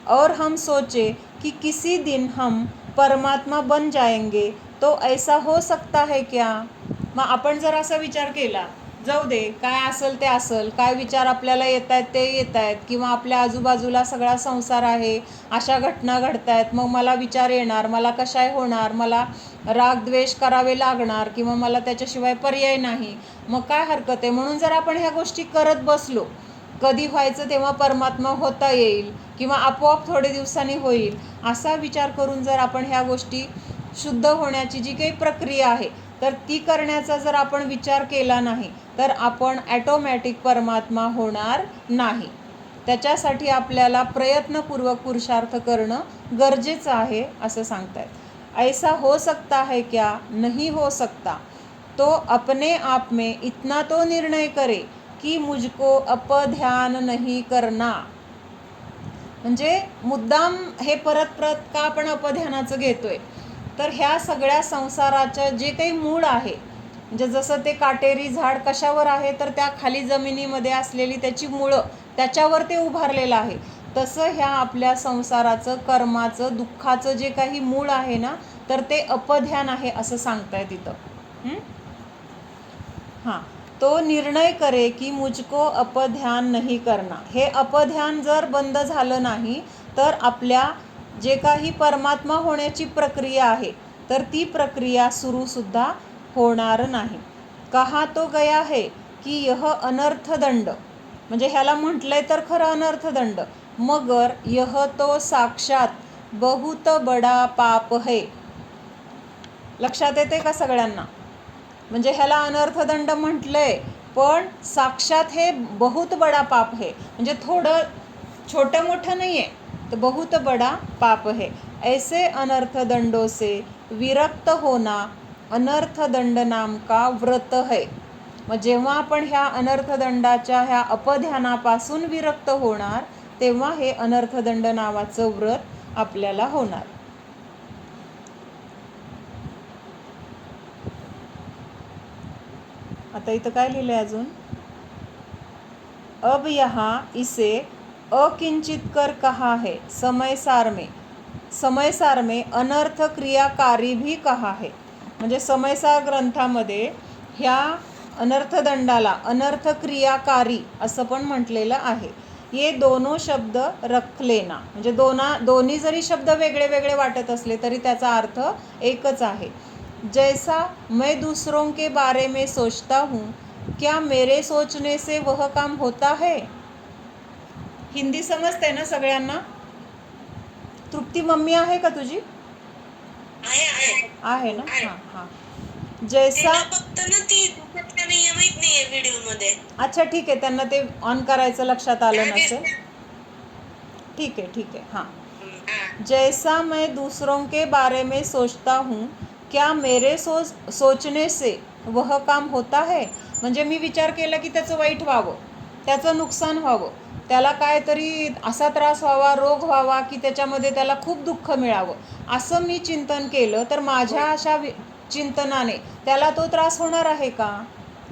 और हम सोचे कि किसी दिन हम परमात्मा बन जाएंगे तो ऐसा हो सकता है क्या. मग आपण जर असा विचार केला, जाऊ दे काय असेल ते असेल, काय विचार आपल्याला येत आहेत ते येत आहेत, किंवा आपल्या आजूबाजूला सगळा संसार आहे, अशा घटना घडत आहेत, मग मला विचार येणार, मला कशाय होणार, मला राग द्वेष करावे लागणार किंवा मला त्याच्याशिवाय पर्याय नाही, मग काय हरकत आहे. म्हणून जर आपण ह्या गोष्टी करत बसलो कधी व्हायचं तेव्हा परमात्मा होता येईल किंवा आपोआप थोडे दिवसांनी होईल, असा विचार करून जर आपण ह्या गोष्टी शुद्ध होण्याची जी काही प्रक्रिया आहे तर ती करण्याचा जर आपण विचार केला नाही तर आपण ॲटोमॅटिक परमात्मा होणार नाही. त्याच्यासाठी आपल्याला प्रयत्नपूर्वक पुरुषार्थ करणं गरजेचं आहे असं सांगतायत. ऐसा हो सकता है क्या? नहीं हो सकता. तो अपने आप में इतना तो निर्णय करे की मुझको अपध्यान नहीं करना. म्हणजे मुद्दाम हे परत परत का आपण अपध्यानाचं घेतोय, तर ह्या सगळ्या संसाराचं जे काही मूळ आहे, म्हणजे जसं ते काटेरी झाड कशावर आहे तर त्या खाली जमिनीमध्ये असलेली त्याची मुळं, त्याच्यावर ते उभारलेलं आहे. तसं ह्या आपल्या संसाराचं, कर्माचं, दुःखाचं जे काही मूळ आहे ना तर ते अपध्यान आहे असं सांगताय तिथं. हां, तो निर्णय करे की मुझको अपध्यान नहीं करना. हे अपध्यान जर बंद झालं नाही तर आपल्या जे काही परमात्मा होण्याची प्रक्रिया आहे तर ती प्रक्रिया सुरूसुद्धा होणार नाही. कहा तो गया है की यह अनर्थदंड, म्हणजे ह्याला म्हटलंय तर खरं अनर्थदंड, मगर यह तो साक्षात बहुत बडा पाप है. लक्षात येते का सगळ्यांना? म्हणजे ह्याला अनर्थदंड म्हटलंय पण साक्षात हे बहुत बडा पाप है, म्हणजे थोडं छोटं मोठं नाही आहे, तर बहुत बडा पाप है. ऐसे अनर्थदंडों से विरक्त होना अनर्थदंड नाम का व्रत है. मग जेव्हा आपण ह्या अनर्थदंडाच्या ह्या अपध्यानापासून विरक्त होणार तेव्हा हे अनर्थदंड नावाचं व्रत आपल्याला होणार. आता इथं काय लिहिलंय अजून? अब यहाँ इसे अकिंचित कर कहा है, समय सार में अनर्थ क्रियाकारी भी कहा है. म्हणजे समयसार ग्रंथामध्ये ह्या अनर्थदंडाला अनर्थ क्रियाकारी असं पण म्हटलेलं आहे. ये दोनों शब्द रख लेना, म्हणजे दोन्ही जरी शब्द वेगळे वेगळे वाटत असले तरी त्याचा अर्थ एकच आहे. जैसा मैं दूसरों के बारे में सोचता हूँ क्या मेरे सोचने से वह काम होता है. हिंदी समजते ना सगळ्यांना? तृप्ती मम्मी आहे का तुझी? आहे ना? हां हां. जैसा फक्त ना ती नाहीये, माहित नाहीये व्हिडिओ मध्ये. अच्छा ठीक आहे, त्यांना ते ऑन करायचं लक्षात आलं नसेल. ठीक आहे. हां. जैसा मैं दूसरों के बारे में सोचता हूँ क्या मेरे सोचने से वह काम होता है. म्हणजे मी विचार केला की त्याचं वाईट व्हावं, त्याचं नुकसान व्हावं, त्याला काहीतरी असा त्रास व्हावा, रोग व्हावा की त्याच्यामध्ये त्याला खूप दुःख मिळावं, असं मी चिंतन केलं तर माझ्या अशा चिंतनाने त्याला तो त्रास होणार आहे का,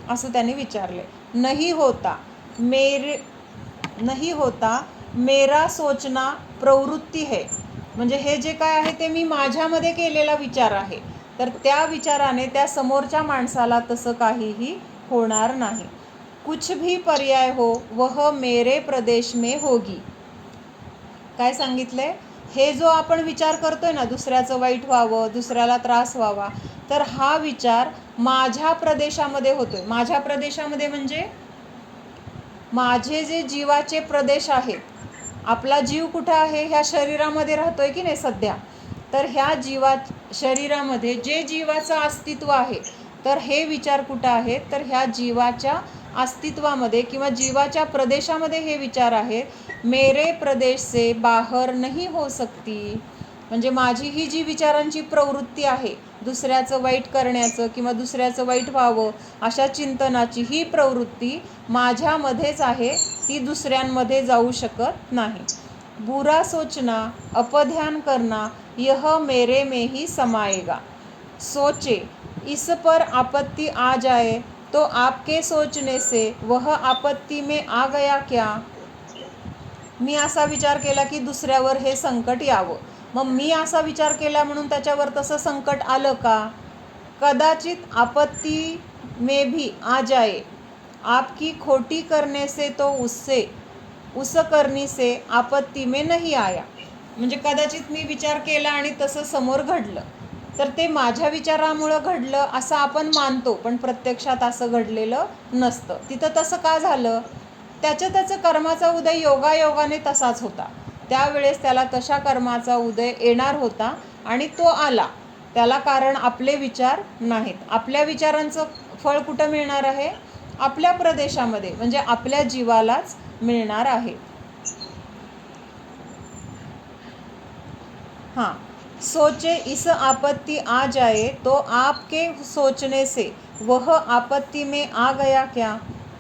असं त्याने विचारले. नहीं होता मेरा सोचना प्रवृत्ती है. म्हणजे हे जे काय आहे ते मी माझ्यामध्ये केलेला विचार आहे, तर त्या विचाराने त्या समोरच्या माणसाला तसं काहीही होणार नाही. कुछ भी पर्याय हो वह मेरे प्रदेश में होगी. काय सांगितलंय? हे जो आपण विचार करतोय ना दुसऱ्याचं वाईट व्हावं, दुसऱ्याला त्रास व्हावा, तर हा विचार माझ्या प्रदेशामध्ये होतोय. माझ्या प्रदेशामध्ये म्हणजे माझे जे जीवाचे प्रदेश आहेत, आपला जीव कुठं आहे? ह्या शरीरामध्ये राहतोय की नाही सध्या, तर ह्या शरीरामध्ये जे जीवाचं अस्तित्व आहे तर हे विचार कुठं आहेत? तर ह्या जीवाच्या अस्तित्वामध्ये किंवा जीवाच्या प्रदेशामध्ये हे विचार आहेत. मेरे प्रदेश से बाहर नहीं हो सकती. म्हणजे माझी ही जी विचारांची प्रवृत्ती आहे दुसऱ्याचं वाईट करण्याचं किंवा दुसऱ्याचं वाईट व्हावं अशा चिंतनाची ही प्रवृत्ती माझ्यामध्येच आहे, ती दुसऱ्यांमध्ये जाऊ शकत नाही. बुरा सोचना अपध्यान करना यह मेरे में ही समाएगा. सोचे इस पर आपत्ति आ जाए तो आपके सोचने से वह आपत्ति में आ गया क्या. मी असा विचार केला की दुसऱ्यावर हे संकट यावं, मग मी असा विचार केला म्हणून त्याच्यावर तसं संकट आलं का. कदाचित आपत्ति में भी आ जाए, आपकी खोटी करने से तो उस करनी से आपत्ति में नहीं आया. म्हणजे कदाचित मी विचार केला आणि तसं समोर घडलं, तर ते माझ्या विचारामुळं घडलं असं आपण मानतो, पण प्रत्यक्षात असं घडलेलं नसतं. तिथं तसं का झालं? त्याच्या कर्माचा उदय योगायोगाने तसाच होता. त्यावेळेस त्याला तशा कर्माचा उदय येणार होता आणि तो आला. त्याला कारण आपले विचार नाहीत. आपल्या विचारांचं फळ कुठं मिळणार आहे? आपल्या प्रदेशामध्ये, म्हणजे आपल्या जीवालाच मिळणार आहे. हाँ, सोचे इस आपत्ति आ जाए तो आपके सोचने से वह आपत्ति में आ गया क्या?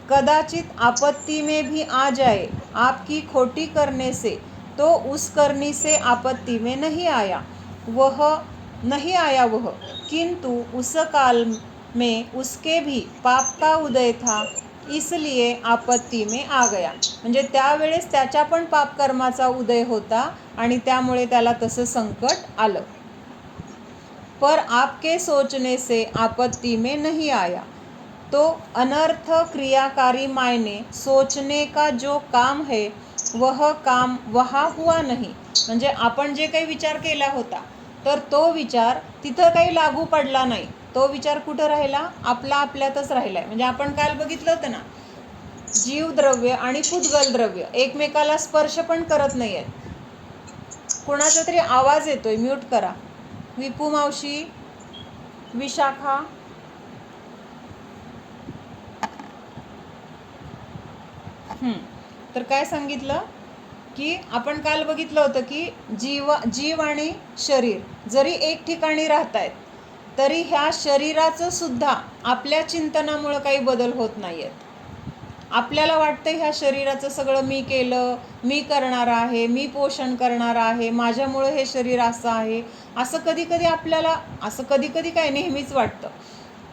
कदाचित आपत्ति में भी आ जाए आपकी खोटी करने से तो उस करनी से आपत्ति में नहीं आया वह, किंतु उस काल में उसके भी पाप का उदय था, इसलिए आपत्ती में आ गया. म्हणजे त्यावेळेस त्याच्या पण पाप कर्माचा उदय होता आणि त्यामुळे त्याला तसं संकट आलं. पर आपके सोचने से आपत्ति में नहीं आया. तो अनर्थ क्रियाकारी मायने सोचने का जो काम है वह काम वहाँ हुआ नहीं. म्हणजे आपण जे काही विचार केला होता तर तो विचार तिथं काही लागू पडला नाही. तो विचार कुठं राहिला? आपला आपल्यातच राहिलाय. म्हणजे आपण काल बघितलं होतं ना, जीवद्रव्य आणि पुद्गल द्रव्य एकमेकाला स्पर्श पण करत नाही आहेत. कोणाचा तरी आवाज येतोय, म्यूट करा. विपू मावशी, विशाखा, तर काय सांगितलं की आपण काल बघितलं होतं की जीव आणि शरीर जरी एक ठिकाणी राहत आहेत तरी ह्या शरीराचं सुद्धा आपल्या चिंतनामुळे काही बदल होत नाही आहेत. आपल्याला वाटतं ह्या शरीराचं सगळं मी केलं, मी करणार आहे, मी पोषण करणार आहे, माझ्यामुळे हे शरीर असं आहे, असं कधी आपल्याला, असं कधी काय नेहमीच वाटतं.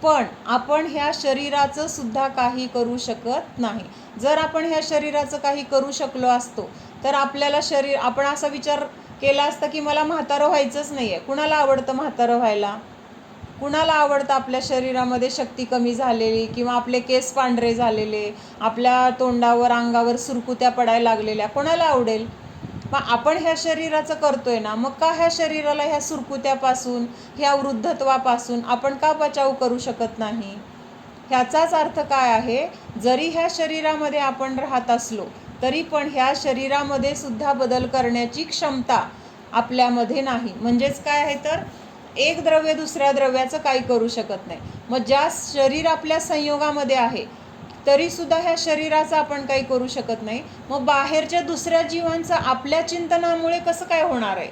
पण आपण ह्या शरीराचं सुद्धा काही करू शकत नाही. जर आपण ह्या शरीराचं काही करू शकलो असतो तर आपल्याला आपण असा विचार केला असता की मला म्हातारं व्हायचंच नाही आहे. कुणाला आवडतं म्हातारं व्हायला? कुणाला आवडतं आपल्या शरीरामध्ये शक्ती कमी झालेली किंवा आपले केस पांढरे झालेले, आपल्या तोंडावर अंगावर सुरकुत्या पडायला लागलेल्या? कोणाला आवडेल? मग आपण ह्या शरीराचं करतोय ना, मग का ह्या शरीराला ह्या सुरकुत्यापासून, ह्या वृद्धत्वापासून आपण का बचाव करू शकत नाही? ह्याचाच अर्थ काय आहे? जरी ह्या शरीरामध्ये आपण राहत असलो तरी पण ह्या शरीरामध्ये सुद्धा बदल करण्याची क्षमता आपल्यामध्ये नाही. म्हणजेच काय आहे तर एक द्रव्य दुसऱ्या द्रव्याचं काही करू शकत नाही. मग ज्या शरीर आपल्या संयोगामध्ये आहे तरी सुद्धा ह्या शरीराचं आपण काही करू शकत नाही. मग बाहेरच्या दुसऱ्या जीवांचं आपल्या चिंतनामुळे कसं काय होणार आहे?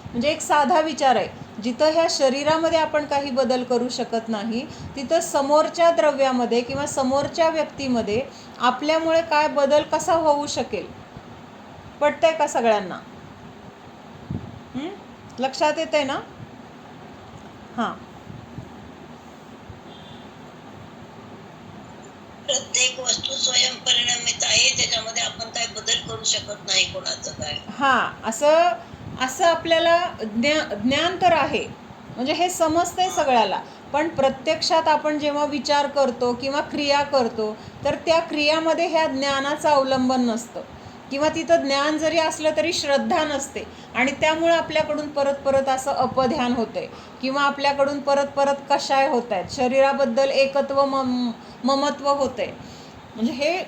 म्हणजे एक साधा विचार आहे, जिथं ह्या शरीरामध्ये आपण काही बदल करू शकत नाही तिथं समोरच्या द्रव्यामध्ये किंवा समोरच्या व्यक्तीमध्ये आपल्यामुळे काय बदल कसा होऊ शकेल? पटतंय का सगळ्यांना? लक्षात येतंय ना? हां, प्रत्येक वस्तू स्वयं परिणामित आहे, त्याच्यामध्ये आपण काय बदल करू शकत नाही कोणाचं काय. हां, असं आपल्याला ज्ञान तर आहे, म्हणजे हे समजतंय सगळ्याला. पण प्रत्यक्षात आपण जेव्हा विचार करतो किंवा क्रिया करतो तर त्या क्रियामध्ये ह्या ज्ञानाचं अवलंबन नसतं किंवा तिथं ज्ञान जरी असलं तरी श्रद्धा नसते आणि त्यामुळं आपल्याकडून परत असं अपध्यान होतंय किंवा आपल्याकडून परत कशाय होत आहेत, शरीराबद्दल एकत्व ममत्व होतंय. म्हणजे हे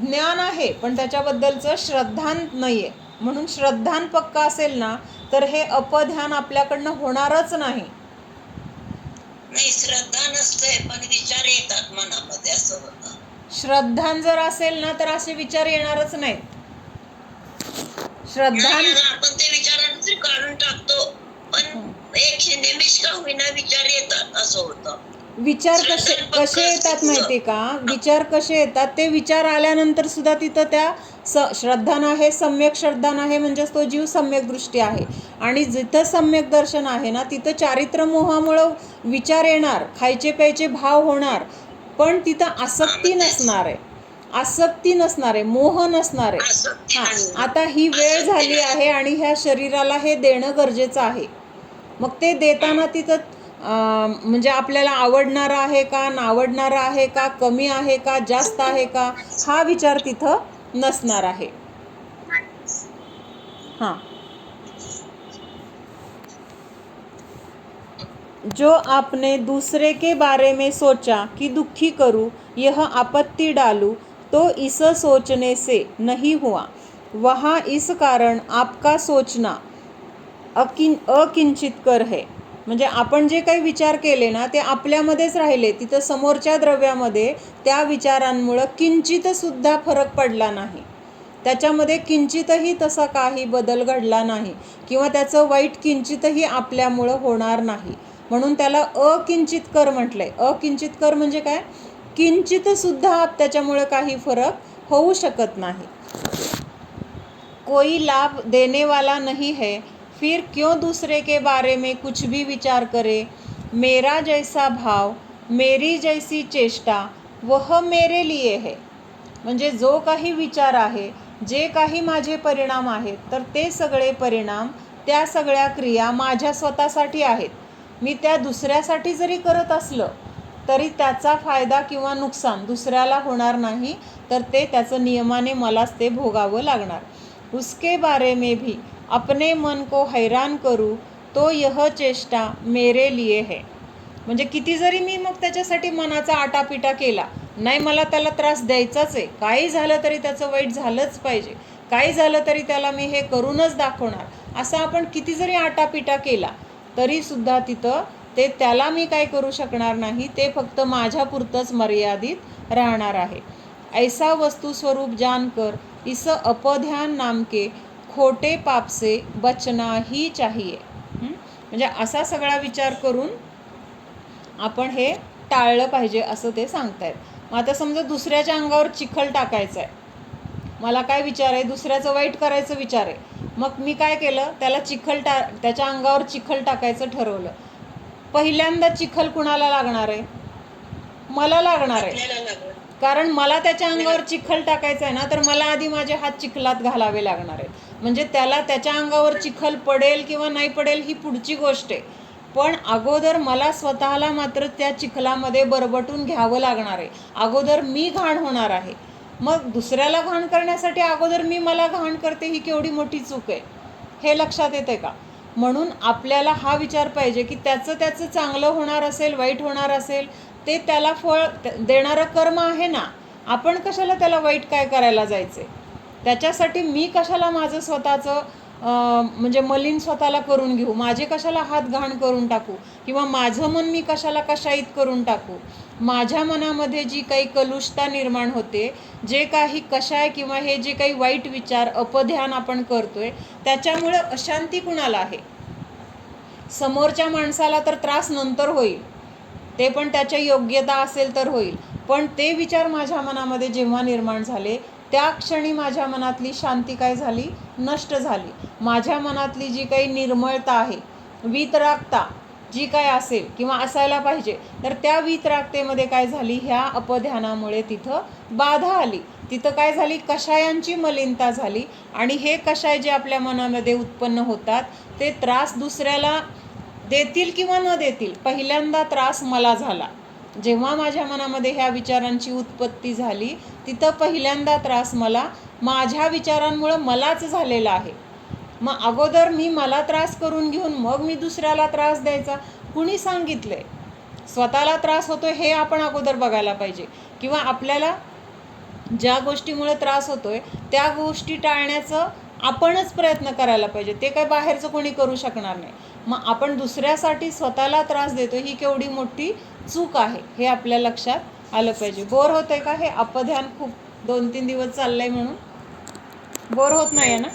ज्ञान आहे पण त्याच्याबद्दलचं श्रद्धान नाही आहे. म्हणून श्रद्धान पक्का असेल ना तर हे अपध्यान आपल्याकडनं होणारच नाही. नाही, श्रद्धा नसते पण विचार येतात मनामध्ये, असं होतं. श्रद्धान जर असेल ना तर असे विचार येणारच नाहीत. श्रद्धान आपण ते विचारांचे काढून टाकतो पण एक निमिष का होईना विचार येतात, असं होतं. विचार कसे येतात माहिती का? विचार कसे येतात ते विचार आल्यानंतर सुद्धा तिथं त्या श्रद्धान आहे, सम्यक श्रद्धान आहे, म्हणजेच तो जीव सम्यक दृष्टी आहे. आणि जिथं सम्यक दर्शन आहे ना तिथं चारित्र मोहामुळं विचार येणार, खायचे प्यायचे भाव होणार, पण तिथं आसक्ती नसणार आहे, मोह नसणार आहे. हां, आता ही वेळ झाली आहे आणि ह्या शरीराला हे देणं गरजेचं आहे. मग ते देताना तिथं म्हणजे आपल्याला आवडणारं आहे का, नावडणारं आहे का, कमी आहे का, जास्त आहे का, हा विचार तिथं नसणार आहे. हां, जो आपने दूसरे के बारे में सोचा कि दुखी करूं, यह आपत्ति डालूं, तो इस सोचने से नहीं हुआ, वहाँ इस कारण आपका सोचना अकिंचित कर है. म्हणजे आपण जे काही विचार केले ना ते आपल्यामध्येच राहिले, तिथं समोरच्या द्रव्यामध्ये त्या विचारांमुळं किंचितसुद्धा फरक पडला नाही, त्याच्यामध्ये किंचितही तसा काही बदल घडला नाही किंवा त्याचं वाईट किंचितही आपल्यामुळं होणार नाही, म्हणून त्याला अकिंचित कर म्हटलंय. अकिंचित कर म्हणजे काय, किंचितसुद्धा त्याच्यामुळे काही फरक होऊ शकत नाही. कोई लाभ देने वाला नहीं है, फिर क्यों दूसरे के बारे में कुछ भी विचार करे. मेरा जैसा भाव, मेरी जैसी चेष्टा वह मेरे लिए है. म्हणजे जो काही विचार आहे, जे काही माझे परिणाम आहेत, तर ते सगळे परिणाम, त्या सगळ्या क्रिया माझ्या स्वतःसाठी आहेत. मी त्या दुसऱ्यासाठी जरी करत असलं तरी त्याचा फायदा किंवा नुकसान दुसऱ्याला होणार नाही, तर ते त्याचं नियमाने मलाच ते भोगावं लागणार. उसके बारे में भी अपने मन को हैरान करूँ तो यह चेष्टा मेरे लिए है. म्हणजे किती जरी मी मग त्याच्यासाठी मनाचा आटापिटा केला, नाही मला त्याला त्रास द्यायचाच आहे, काही झालं तरी त्याचं वाईट झालंच पाहिजे, काही झालं तरी त्याला मी हे करूनच दाखवणार, असं आपण किती जरी आटापिटा केला तरीसुद्धा तिथं ते त्याला मी काय करू शकणार नाही, ते फक्त माझ्यापुरतंच मर्यादित राहणार आहे. ऐसा वस्तु स्वरूप जानकर इस अपध्यान नाम के खोटे पाप से बचना ही चाहिए. म्हणजे असा सगळा विचार करून आपण हे टाळलं पाहिजे असं ते सांगतायत. मग आता समजा दुसऱ्याच्या अंगावर चिखल टाकायचा आहे, मला काय विचार आहे, दुसऱ्याचं वाईट करायचं विचार आहे, मग मी काय केलं, त्याला त्याच्या अंगावर चिखल टाकायचं ठरवलं. पहिल्यांदा चिखल कुणाला लागणार आहे, मला लागणार आहे, कारण मला त्याच्या अंगावर चिखल टाकायचं आहे ना, तर मला आधी माझे हात चिखलात घालावे लागणार आहेत. म्हणजे त्याला त्याच्या अंगावर चिखल पडेल किंवा नाही पडेल ही पुढची गोष्ट आहे, पण अगोदर मला स्वतःला मात्र त्या चिखलामध्ये बरबटून घ्यावं लागणार आहे. अगोदर मी घाण होणार आहे, मग दुसऱ्याला घाण करण्यासाठी अगोदर मी मला घाण करते, ही केवढी मोठी चूक आहे, हे लक्षात येते का. म्हणून आपल्याला हा विचार पाहिजे की त्याचं चांगलं होणार असेल, वाईट होणार असेल, ते त्याला फळ देणारं कर्म आहे ना, आपण कशाला त्याला वाईट काय करायला जायचे, त्याच्यासाठी मी कशाला माझं स्वतःचं म्हणजे मलिन स्वतःला करून घेऊ, माझे कशाला हात घाण करून टाकू, किंवा माझं मन मी कशाला कशाईत करून टाकू. माझ्या मनामध्ये जी काही कलुषता निर्माण होते, जे काही कशाय किंवा हे जे काही वाईट विचार अपध्यान आपण करतोय, त्याच्यामुळे अशांती कुणाला आहे, समोरच्या माणसाला तर त्रास नंतर होईल, ते पण त्याच्या योग्यता असेल तर होईल, पण ते विचार माझ्या मनामध्ये जेव्हा निर्माण झाले, त्या क्षणी माझ्या मनातली शांती काय झाली, नष्ट झाली. माझ्या मनातली जी काही निर्मळता आहे, वीतरागता जी काय असेल किंवा असायला पाहिजे, तर त्या वीतरागतेमध्ये काय झाली, ह्या अपध्यानामुळे तिथं बाधा आली, तिथं काय झाली, कषायांची मलिनता झाली. आणि हे कषाय जे आपल्या मनामध्ये उत्पन्न होतात, ते त्रास दुसऱ्याला देतील किंवा न देतील, पहिल्यांदा त्रास मला झाला. जेव्हा माझ्या मनामध्ये ह्या विचारांची उत्पत्ती झाली, तिथं पहिल्यांदा त्रास मला माझ्या विचारांमुळं मलाच झालेला आहे. मग अगोदर मी मला त्रास करून घेऊन मग मी दुसऱ्याला त्रास द्यायचा, कुणी सांगितलंय. स्वतःला त्रास होतोय हे आपण अगोदर बघायला पाहिजे, किंवा आपल्याला ज्या गोष्टीमुळे त्रास होतोय त्या गोष्टी टाळण्याचं आपणच प्रयत्न करायला पाहिजे, ते काय बाहेरचं कोणी करू शकणार नाही. मग आपण दुसऱ्यासाठी स्वतःला त्रास देतो, ही केवढी मोठी चूक आहे, हे आपल्या लक्षात आलं पाहिजे. बोर होतंय का, हे अपध्यान खूप 2-3 दिवस चाललंय म्हणून बोर होत नाही ना.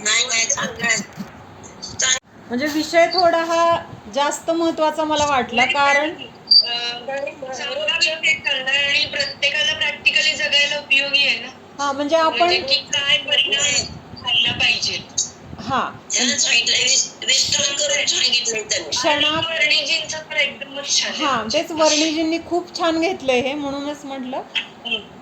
म्हणजे विषय थोडा हा जास्त महत्त्वाचा मला वाटला, कारण प्रत्येकाला प्रॅक्टिकली जगायला उपयोगी आहे ना. हा, म्हणजे आपण काय परिणाम खायला पाहिजे, हा हा तेच वर्णिजींनी खूप छान घेतलंय हे, म्हणूनच म्हटलं.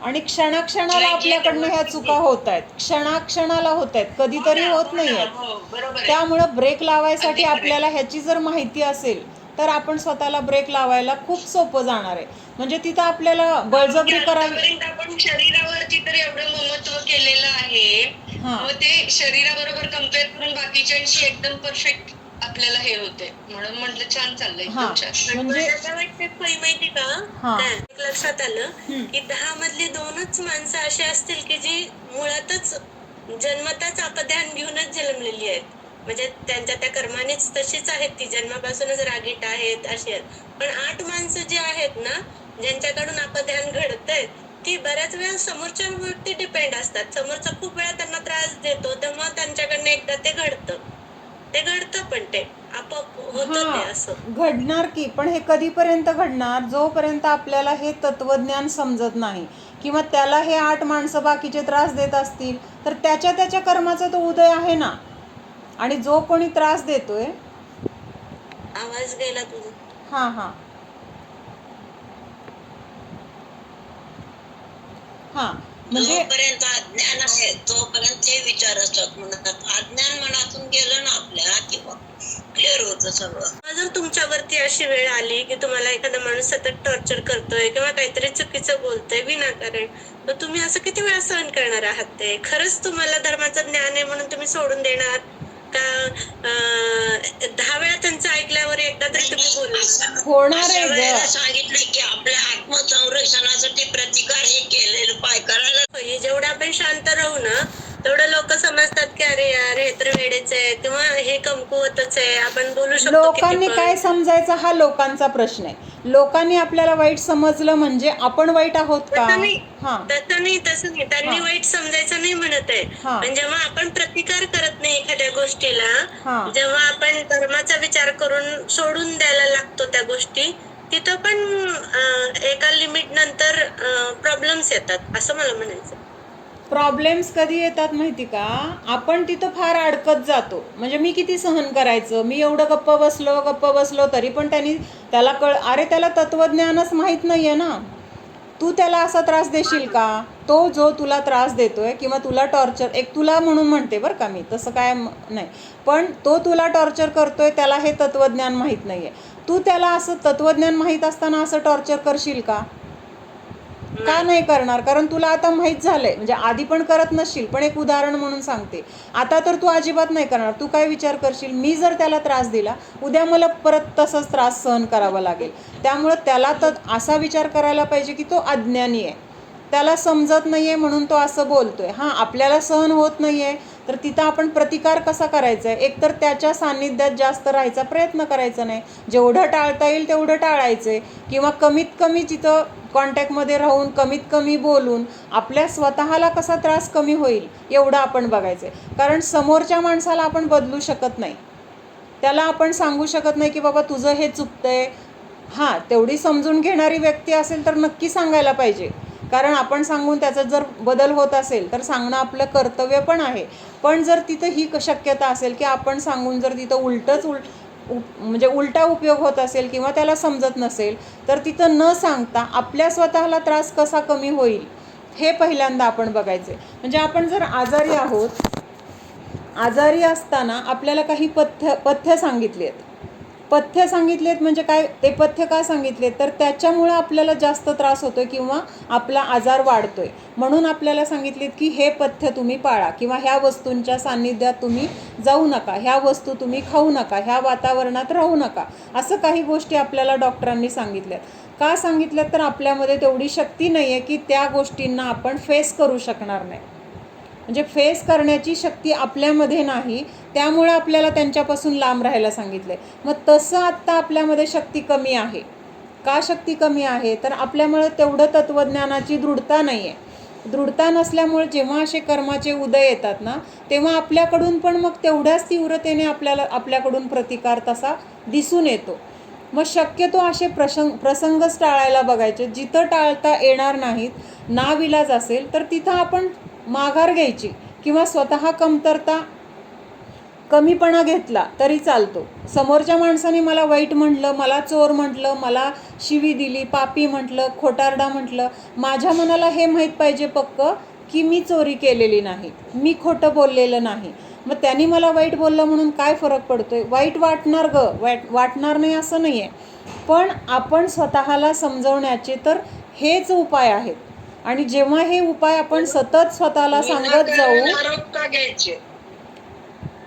आणि क्षणाक्षणाला आपल्याकडनं ह्या चुका होत आहेत, क्षणाक्षणाला होत आहेत, कधीतरी होत नाही आहेत. त्यामुळं ब्रेक लावायसाठी आपल्याला ह्याची जर माहिती असेल तर आपण स्वतःला ब्रेक लावायला खूप सोपं जाणार आहे. म्हणजे तिथं आपल्याला बळजबरी करावी. आपण शरीरावरती तर एवढं महत्व केलेलं आहे, मग ते शरीराबरोबर कम्पेअर करून बाकीच्यांशी एकदम परफेक्ट आपल्याला हे होते. म्हणून म्हटलं छान चाललंय हा, एकदम छान. म्हणजे मला वाटतं काही माहिती का हा. काय? एक लक्षात आलं हम्म. की 10 मधली 2च माणसं अशी असतील की जी मुळातच जन्मताच अपध्यान घेऊनच जन्मलेली आहेत. म्हणजे त्यांच्या त्या कर्मानेच तशीच आहेत, ती जन्मापासूनच रागीट आहेत, अशी आहेत. पण 8 माणसं जी आहेत ना, ज्यांच्याकडून अपध्यान घडतंय, ती बऱ्याच वेळा समोरच्यावरती डिपेंड असतात. समोरचा खूप वेळा त्यांना त्रास देतो, तेव्हा त्यांच्याकडनं एकदा ते घडतं. ते घडतं, पण ते आपोआप होतं ते असं. घडणार की, पण हे कधीपर्यंत घडणार? जोपर्यंत आपल्याला हे तत्वज्ञान समजत नाही किंवा त्याला हे 8 माणसं बाकीचे त्रास देत असतील तर त्याच्या कर्माचा तो उदय आहे ना. आणि जो कोणी त्रास देतोय, आवाज गेला तुझा. हां हां हां, म्हणजे जोपर्यंत अज्ञान आहे तोपर्यंत ते विचार असतात मनात. अज्ञान मनातून गेलं ना आपल्या किंवा क्लिअर होतं सगळं. जर तुमच्यावरती अशी वेळ आली की तुम्हाला एखादा माणूस सतत टॉर्चर करतोय किंवा काहीतरी चुकीचं बोलतोय विनाकारण, तर तुम्ही असं किती वेळा सहन करणार आहात? ते खरंच तुम्हाला धर्माचं ज्ञान आहे म्हणून तुम्ही सोडून देणार का? 10 वेळा त्यांचं ऐकल्यावर एकदा तरी तुम्ही बोलणार? होणार अशा आहे वेळेला ग. सांगितलं की आपल्या आत्मसंरक्षणासाठी प्रतिकार हे केलेले उपाय करायला. जेवढं आपण शांत राहू ना, तेवढं लोक समजतात की अरे यार हे तर वेडेच आहे किंवा हे कमकुवतच आहे, आपण बोलू शकतो लोकांनी किती काय पण. समजायचं हा लोकांचा प्रश्न आहे. लोकांनी आपल्याला वाईट समजलं म्हणजे आपण वाईट आहोत का? तसं नाही, हां तसं नाही. त्यांनी हा. वाईट समजायचं नाही म्हणत आहे. हा. पण जेव्हा आपण प्रतिकार करत नाही एखाद्या गोष्टीला, हा. जेव्हा आपण धर्माचा विचार करून सोडून द्यायला लागतो त्या गोष्टी, तिथं पण एका लिमिट नंतर प्रॉब्लेम्स येतात, असं मला म्हणायचं. प्रॉब्लेम्स कधी येतात माहिती का? आपण तिथं फार अडकत जातो. म्हणजे मी किती सहन करायचं, मी एवढं गप्प बसलो तरी पण त्याला अरे त्याला तत्वज्ञानच माहीत नाही आहे ना. तू त्याला असा त्रास देशील का? तो जो तुला त्रास देतोय किंवा तुला टॉर्चर, एक तुला म्हणून म्हणते बरं का मी, तसं काय नाही, पण तो तुला टॉर्चर करतोय त्याला हे तत्वज्ञान माहीत नाही आहे. तू त्याला असं तत्वज्ञान माहीत असताना असं टॉर्चर करशील का? का नाही करणार? कारण तुला आता माहीत झालंय. म्हणजे आधी पण करत नसशील, पण एक उदाहरण म्हणून सांगते. आता तर तू अजिबात नाही करणार. तू काय विचार करशील, मी जर त्याला त्रास दिला उद्या मला परत तसंच त्रास सहन करावा लागेल. त्यामुळं त्याला तर असा विचार करायला पाहिजे की तो अज्ञानी आहे, त्याला समजत नाही आहे म्हणून तो असं बोलतोय. हां, आपल्याला सहन होत नाही आहे तर तिथं आपण प्रतिकार कसा करायचा आहे? एकतर त्याच्या सान्निध्यात जास्त राहायचा प्रयत्न करायचा नाही, जेवढं टाळता येईल तेवढं टाळायचं आहे, किंवा कमीत कमी तिथं कॉन्टॅक्टमध्ये राहून कमीत कमी बोलून आपल्या स्वतःला कसा त्रास कमी होईल एवढं आपण बघायचं आहे. कारण समोरच्या माणसाला आपण बदलू शकत नाही, त्याला आपण सांगू शकत नाही की बाबा तुझं हे चुकतंय. हां, तेवढी समजून घेणारी व्यक्ती असेल तर नक्की सांगायला पाहिजे, कारण आपण सांगून त्याचा जर बदल होत असेल तर सांगणं आपलं कर्तव्य पण आहे. पण जर तिथं ही शक्यता असेल की आपण सांगून जर तिथं म्हणजे उलटा उपयोग होत असेल किंवा त्याला समजत नसेल तर तिथं न सांगता आपल्या स्वतःला त्रास कसा कमी होईल हे पहिल्यांदा आपण बघायचे. म्हणजे आपण जर आजारी असताना आपल्याला काही पथ्य सांगितले आहेत. पथ्य सांगितलेत म्हणजे काय? ते पथ्य का सांगितलेत तर त्याच्यामुळं आपल्याला जास्त त्रास होतोय किंवा आपला आजार वाढतोय, म्हणून आपल्याला सांगितलेत की हे पथ्य तुम्ही पाळा, किंवा ह्या वस्तूंच्या सान्निध्यात तुम्ही जाऊ नका, ह्या वस्तू तुम्ही खाऊ नका, ह्या वातावरणात राहू नका. असं काही गोष्टी आपल्याला डॉक्टरांनी सांगितल्यात. का सांगितल्यात तर आपल्यामध्ये तेवढी शक्ती नाही आहे की त्या गोष्टींना आपण फेस करू शकणार नाही. म्हणजे फेस करण्याची शक्ती आपल्यामध्ये नाही, त्यामुळे आपल्याला त्यांच्यापासून लांब राहायला सांगितलं आहे. मग तसं आत्ता आपल्यामध्ये शक्ती कमी आहे. का शक्ती कमी आहे तर आपल्यामुळे तेवढं तत्त्वज्ञानाची दृढता नाही आहे. दृढता नसल्यामुळे जेव्हा असे कर्माचे उदय येतात ना, तेव्हा आपल्याकडून पण मग तेवढ्याच तीव्रतेने आपल्याकडून प्रतिकार तसा दिसून येतो. मग शक्यतो असे प्रसंगच टाळायला बघायचे. जिथं टाळता येणार नाहीत, नाविलाज असेल तर तिथं आपण माघार घ्यायची, किंवा स्वतः कमीपणा घेतला तरी चालतो. समोरच्या माणसाने मला वाईट म्हटलं, मला चोर म्हटलं, मला शिवी दिली, पापी म्हटलं, खोटारडा म्हटलं, माझ्या मनाला हे माहीत पाहिजे पक्कं की मी चोरी केलेली नाही, मी खोटं बोललेलं नाही. मग त्यांनी मला वाईट बोललं म्हणून काय फरक पडतोय? वाईट वाटणार वाटणार नाही असं नाही आहे, पण आपण स्वतःला समजवण्याचे तर हेच उपाय आहेत. आणि जेव्हा हे उपाय आपण सतत स्वतःला सांगत जाऊ, आरोप का घ्यायचे?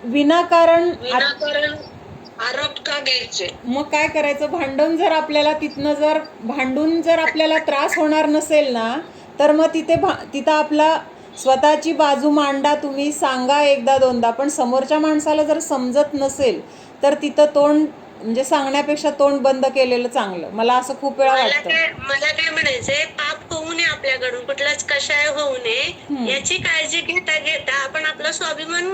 विनाकारण आरोप का घ्यायचे? मग काय करायचं, भांडण जर आपल्याला तिथनं जर भांडून जर आपल्याला त्रास होणार नसेल ना, तर मग तिथं आपला स्वतःची बाजू मांडा, तुम्ही सांगा एकदा दोनदा, पण समोरच्या माणसाला जर समजत नसेल तर तिथं तोंड म्हणजे सांगण्यापेक्षा तोंड बंद केलेलं चांगलं. मला असं खूप वेळा वाटतं. मला काय म्हणायचंय, पाप होऊ नये आपल्याकडून, कुठलाच कषाय होऊ नये याची काळजी घेता घेता आपण आपला स्वाभिमान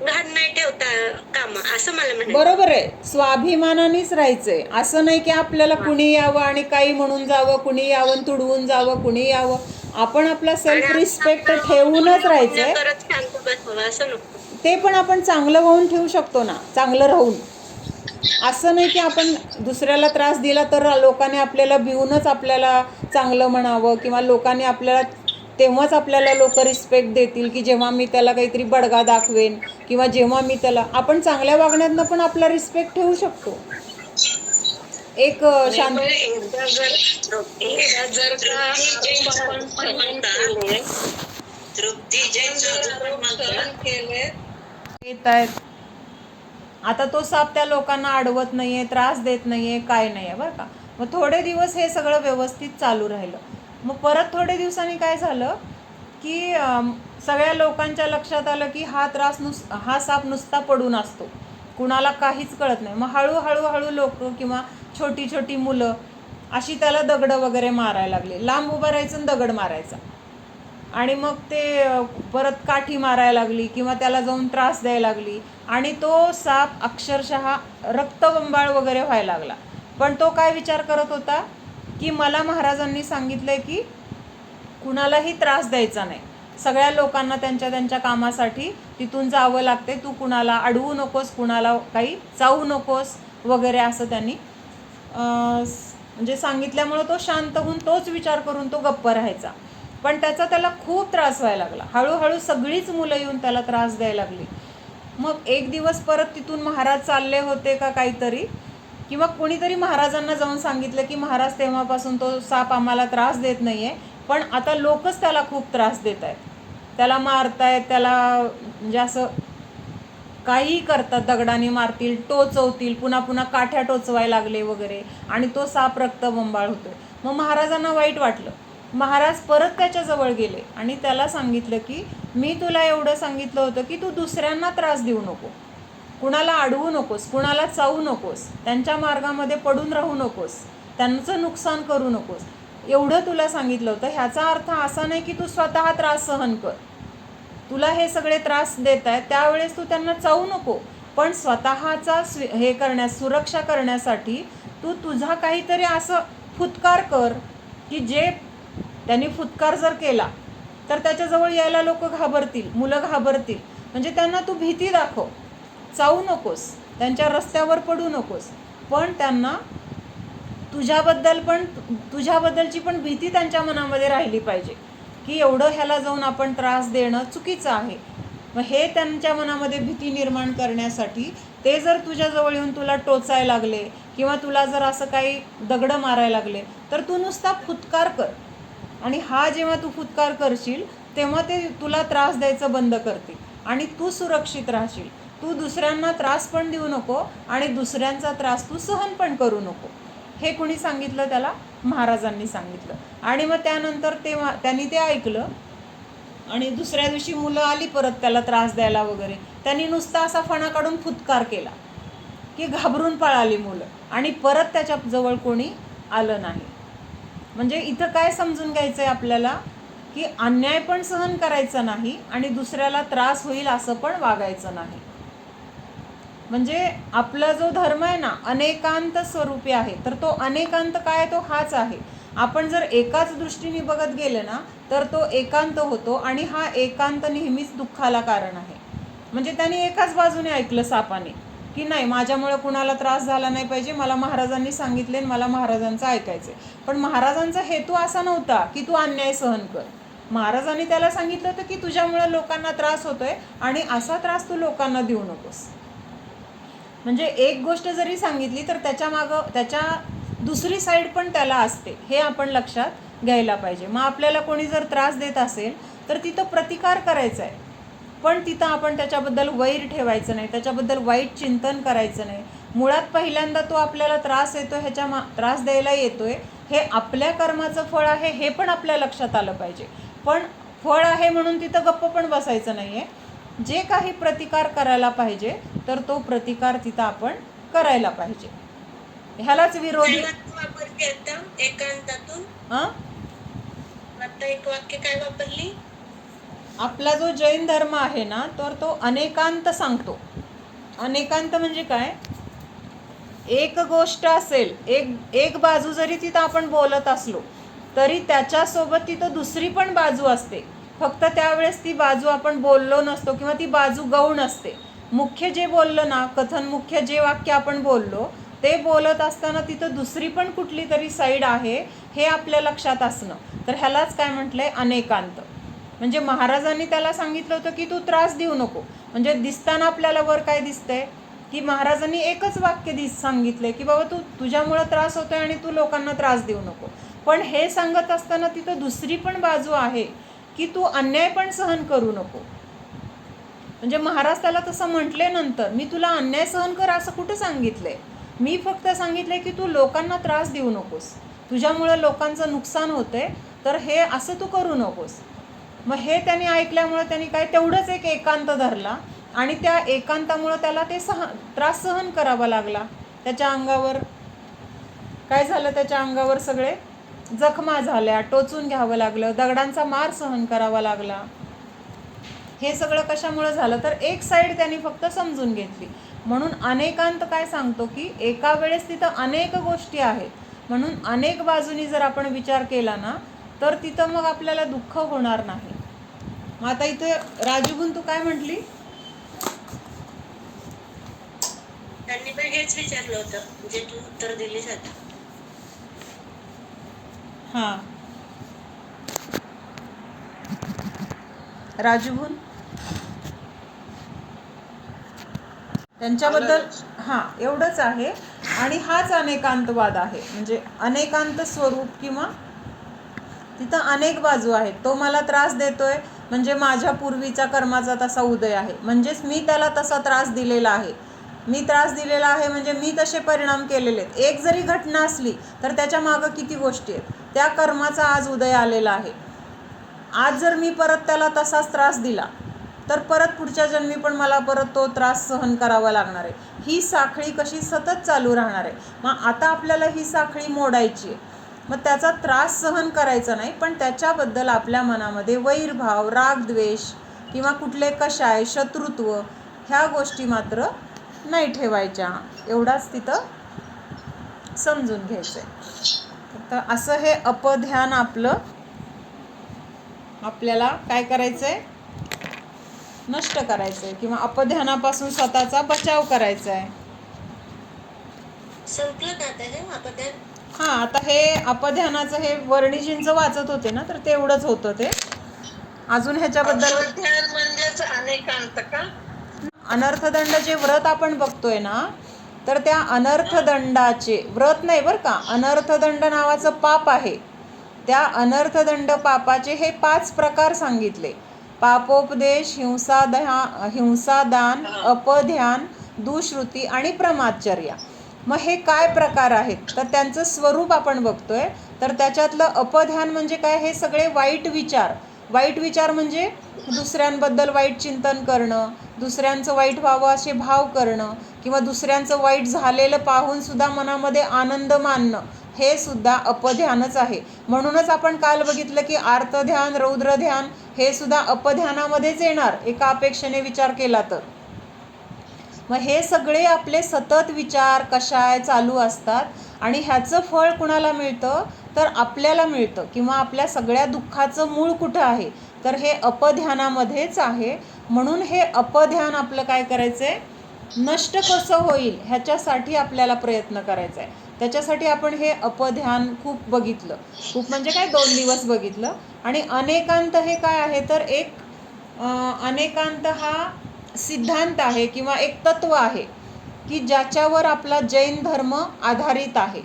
घाण नाही ठेवता कामा, असं मला म्हणायचं. बरोबर आहे, स्वाभिमानानेच राहायचंय. असं नाही की आपल्याला कुणी यावं आणि काही म्हणून जावं, कुणी यावं तुडवून जावं, कुणी यावं. आपण आपला सेल्फ रिस्पेक्ट ठेवूनच राहायचंय. करत शांत बसावं असं नको. ते पण आपण चांगलं होऊन ठेवू शकतो ना, चांगलं राहून. असं नाही की आपण दुसऱ्याला त्रास दिला तर लोकांनी आपल्याला भिवूनच आपल्याला चांगलं म्हणावं, किंवा लोकांनी आपल्याला तेव्हाच आपल्याला लोक रिस्पेक्ट देतील की जेव्हा मी त्याला काहीतरी बडगा दाखवेन, किंवा जेव्हा मी त्याला. आपण चांगल्या वागण्यातनं पण आपला रिस्पेक्ट ठेवू शकतो. एक शांत एकदा जर का आपण सहन केले, तृप्ती जैन साधू पण म्हणतो ना, सहन केले, येत आहेत. आता तो साप त्या लोकांना अडवत नाहीये, त्रास देत नाहीये, काय नाहीये बरं का. मग थोडे दिवस हे सगळं व्यवस्थित चालू राहिलं. मग परत थोडे दिवसांनी काय झालं की सगळ्या लोकांच्या लक्षात आलं की हा साप नुसता पडून असतो, कुणाला काहीच कळत नाही. मग हळूहळू लोक किंवा छोटी छोटी मुलं अशी त्याला दगडं वगैरे मारायला लागली. लांब उभं राहायचं आणि दगड मारायचा, आणि मग ते परत काठी मारायला लागली किंवा त्याला जाऊन त्रास द्यायला लागली, आणि तो साप अक्षरशः रक्तबंबाळ वगैरे व्हायला लागला. पण तो काय विचार करत होता की मला महाराजांनी सांगितलंय की कुणालाही त्रास द्यायचा नाही, सगळ्या लोकांना त्यांच्या त्यांच्या कामासाठी तिथून जावं लागते, तू कुणाला अडवू नकोस, कुणाला काही चावू नकोस वगैरे, असं त्यांनी म्हणजे सांगितल्यामुळं तो शांत होऊन तोच विचार करून तो गप्प राहायचा. पण त्याला खूप त्रास व्हायला लागला. हळूहळू सगळीच मुलं येऊन त्याला त्रास द्यायला लागली. मग एक दिवस परत तिथून महाराज चालले होते का काहीतरी, किंवा कोणीतरी महाराजांना जाऊन सांगितलं की महाराज तेव्हापासून तो साप आम्हाला त्रास देत नाही आहे, पण आता लोकच त्याला खूप त्रास देत आहेत, त्याला मारतायत, त्याला म्हणजे असं काहीही करतात, दगडाने मारतील, टोचवतील, पुन्हा पुन्हा काठ्या टोचवायला लागले वगैरे, आणि तो साप रक्तबंबाळ होतोय. मग महाराजांना वाईट वाटलं. महाराज परत त्याच्याजवळ गेले आणि त्याला सांगितलं की मी तुला एवढं सांगितलं होतं की तू दुसऱ्यांना त्रास देऊ नको, कुणाला अडवू नकोस, कुणाला चावू नकोस, त्यांच्या मार्गामध्ये पडून राहू नकोस, त्यांचं नुकसान करू नकोस, एवढं तुला सांगितलं होतं. ह्याचा अर्थ असा नाही की तू स्वतः त्रास सहन कर. तुला हे सगळे त्रास देत आहेत त्यावेळेस तू त्यांना चावू नको, पण स्वतःचा सुरक्षा करण्यासाठी तू तुझा काहीतरी असं फुत्कार कर की जे त्यांनी फुत्कार जर केला तर त्याच्याजवळ यायला लोक घाबरतील, मुलं घाबरतील. म्हणजे त्यांना तू भीती दाखव, चावू नकोस, त्यांच्या रस्त्यावर पडू नकोस, पण त्यांना तुझ्याबद्दलची पण भीती त्यांच्या मनामध्ये राहिली पाहिजे की एवढं ह्याला जाऊन आपण त्रास देणं चुकीचं आहे. मग हे त्यांच्या मनामध्ये भीती निर्माण करण्यासाठी ते जर तुझ्याजवळ येऊन तुला टोचायला लागले किंवा तुला जर असं काही दगडं मारायला लागले तर तू नुसता फुत्कार कर, आणि हा जेव्हा तू फुत्कार करशील तेव्हा ते तुला त्रास द्यायचं बंद करतील आणि तू सुरक्षित राहशील. तू दुसऱ्यांना त्रास पण देऊ नको आणि दुसऱ्यांचा त्रास तू सहन पण करू नको. हे कुणी सांगितलं त्याला? महाराजांनी सांगितलं. आणि मग त्यानंतर त्यांनी ते ऐकलं, आणि दुसऱ्या दिवशी मुलं आली परत त्याला त्रास द्यायला वगैरे, त्यांनी नुसता असा फणा काढून फुत्कार केला की घाबरून पळाली मुलं, आणि परत त्याच्याजवळ कोणी आलं नाही. म्हणजे इथं काय समजून घ्यायचं आहे आपल्याला की अन्याय पण सहन करायचा नाही आणि दुसऱ्याला त्रास होईल असं पण वागायचं नाही. म्हणजे आपला जो धर्म आहे ना अनेकांत स्वरूपी आहे, तर तो अनेकांत काय तो हाच आहे. आपण जर एकाच दृष्टीने बघत गेले ना तर तो एकांत होतो, आणि हा एकांत नेहमीच दुःखाला कारण आहे. म्हणजे त्यांनी एकाच बाजूने ऐकलं सापाने की नाही, माझ्यामुळे कुणाला त्रास झाला नाही पाहिजे, मला महाराजांनी सांगितले, मला महाराजांचं ऐकायचं. पण महाराजांचा हेतू असा नव्हता की तू अन्याय सहन कर. महाराजांनी त्याला सांगितलं होतं की तुझ्यामुळे लोकांना त्रास होतोय आणि असा त्रास तू लोकांना देऊ नकोस. म्हणजे एक गोष्ट जरी सांगितली तर त्याच्या दुसरी साईड पण त्याला असते, हे आपण लक्षात घ्यायला पाहिजे. मग आपल्याला कोणी जर त्रास देत असेल तर तिथं प्रतिकार करायचा आहे, पण तिथं आपण त्याच्याबद्दल वैर ठेवायचं नाही, त्याच्याबद्दल वाईट चिंतन करायचं नाही. मुळात पहिल्यांदा तो आपल्याला त्रास येतो, त्रास द्यायला येतोय, हे आपल्या कर्माचं फळ आहे हे पण आपल्या लक्षात आलं पाहिजे. पण फळ आहे म्हणून तिथं गप्प पण बसायचं नाही आहे. जे काही प्रतिकार करायला पाहिजे तर तो प्रतिकार तिथं आपण करायला पाहिजे. ह्यालाच विरोधी वापरली आता एकांतातून. आता एक वाक्य काय वापरली? आपला जो जैन धर्म आहे ना तर तो अनेकांत सांगतो. अनेकांत म्हणजे काय? एक गोष्ट असेल, एक बाजू जरी तिथं आपण बोलत असलो तरी त्याच्यासोबत तिथं दुसरी पण बाजू असते. फक्त त्यावेळेस ती बाजू आपण बोललो नसतो किंवा ती बाजू गौण असते. मुख्य जे बोललं ना, कथन मुख्य जे वाक्य आपण बोललो ते बोलत असताना तिथं दुसरी पण कुठली तरी साईड आहे हे आपल्या लक्षात असणं. तर ह्यालाच काय म्हटलंय? अनेकांत. म्हणजे महाराजांनी त्याला सांगितलं होतं की तू त्रास देऊ नको. म्हणजे दिसताना आपल्याला वर काय दिसतंय की महाराजांनी एकच वाक्य सांगितलंय की बाबा तुझ्यामुळं त्रास होतोय आणि तू लोकांना त्रास देऊ नको. पण हे सांगत असताना तिथं दुसरी पण बाजू आहे की तू अन्याय पण सहन करू नको. म्हणजे महाराज त्याला तसं म्हटले नंतर, मी तुला अन्याय सहन कर असं कुठं सांगितलंय? मी फक्त सांगितलंय की तू लोकांना त्रास देऊ नकोस, तुझ्यामुळं लोकांचं नुकसान होतंय, तर हे असं तू करू नकोस. मग हे त्यांनी ऐकल्यामुळं त्यांनी काय तेवढंच एक एकांत धरला आणि त्या एकांतामुळं त्याला ते त्रास सहन करावा लागला. त्याच्या अंगावर काय झालं? त्याच्या अंगावर सगळे जखमा झाल्या, टोचून घ्यावं लागलं, दगडांचा मार सहन करावा लागला. हे सगळं कशामुळं झालं? तर एक साईड त्यांनी फक्त समजून घेतली. म्हणून अनेकांत काय सांगतो की एका वेळेस तिथं अनेक गोष्टी आहेत, म्हणून अनेक बाजूनी जर आपण विचार केला ना तर तिथं मग आपल्याला दुःख होणार नाही. मग आता इथे राजूबून तू काय म्हटली? त्यांनी पण हेच विचारलं होतं जे तू उत्तर दिलीस आता. हां, राजूबून त्यांच्याबद्दल हां एवढंच आहे. आणि हाच अनेकांतवाद आहे. म्हणजे अनेकांत स्वरूप किंवा तिथं अनेक बाजू आहेत. तो मला त्रास देतोय म्हणजे माझ्या पूर्वीचा कर्माचा तसा उदय आहे, म्हणजेच मी त्याला तसा त्रास दिलेला आहे. मी त्रास दिलेला आहे म्हणजे मी तसे परिणाम केलेले आहेत. एक जरी घटना असली तर त्याच्या मागं किती गोष्टी आहेत. त्या कर्माचा आज उदय आलेला आहे. आज जर मी परत त्याला तसाच त्रास दिला तर परत पुढच्या जन्मी पण मला परत तो त्रास सहन करावा लागणार आहे. ही साखळी कशी सतत चालू राहणार आहे. मग आता आपल्याला ही साखळी मोडायची आहे. मग त्याचा त्रास सहन करायचा नाही, पण त्याच्याबद्दल आपल्या मनामध्ये वैरभाव, रागद्वेष किंवा कुठले कषाय, शत्रुत्व ह्या गोष्टी मात्र नाही ठेवायच्या. एवढाच तिथं समजून घ्यायचं आहे. तर असं हे अपध्यान आपल्याला काय करायचं आहे? नष्ट करायचं आहे किंवा अपध्यानापासून स्वतःचा बचाव करायचा आहे. संपलं का आता हे अपध्यान? हां, आता हे अपध्यानाचं हे वर्णिजींचं वाचत होते ना तर तेवढंच होतं ते. अजून ह्याच्याबद्दल म्हणजेच अनेकांत का? अनर्थदंड जे व्रत आपण बघतोय ना तर त्या अनर्थदंडाचे व्रत नाही बरं का, अनर्थदंड नावाचं पाप आहे. त्या अनर्थदंड पापाचे हे 5 प्रकार सांगितले. पापोपदेश, हिंसादान, अपध्यान, दुश्रुती आणि प्रमादचर्या. मग हे काय प्रकार आहेत तर त्यांचं स्वरूप आपण बघतोय. तर त्याच्यातलं अपध्यान म्हणजे काय? हे सगळे वाईट विचार म्हणजे दुसऱ्यांबद्दल वाईट चिंतन करणं, दुसऱ्यांचं वाईट व्हावं असे भाव करणं किंवा दुसऱ्यांचं वाईट झालेलं पाहून सुद्धा मनामध्ये आनंद मानणं, हे सुद्धा अपध्यानच आहे. म्हणूनच आपण काल बघितलं की आर्तध्यान, रौद्रध्यान हे सुद्धा अपध्यानामध्येच येणार एका अपेक्षेने विचार केला तर. मग हे सगळे आपले सतत विचार कषाय चालू असतात आणि ह्याचं फळ कुणाला मिळतं तर आपल्याला मिळतं. किंवा आपल्या सगळ्या दुःखाचं मूळ कुठं आहे तर हे अपध्यानामध्येच आहे. म्हणून हे अपध्यान आपलं काय करायचं आहे? नष्ट कसं होईल ह्याच्यासाठी आपल्याला प्रयत्न करायचा आहे. त्याच्यासाठी आपण हे अपध्यान खूप बघितलं. खूप म्हणजे काय 2 दिवस बघितलं. आणि अनेकांत हे काय आहे तर एक अनेकांत हा सिद्धांत आहे किंवा एक तत्व आहे की ज्याच्यावर आपला जैन धर्म आधारित आहे.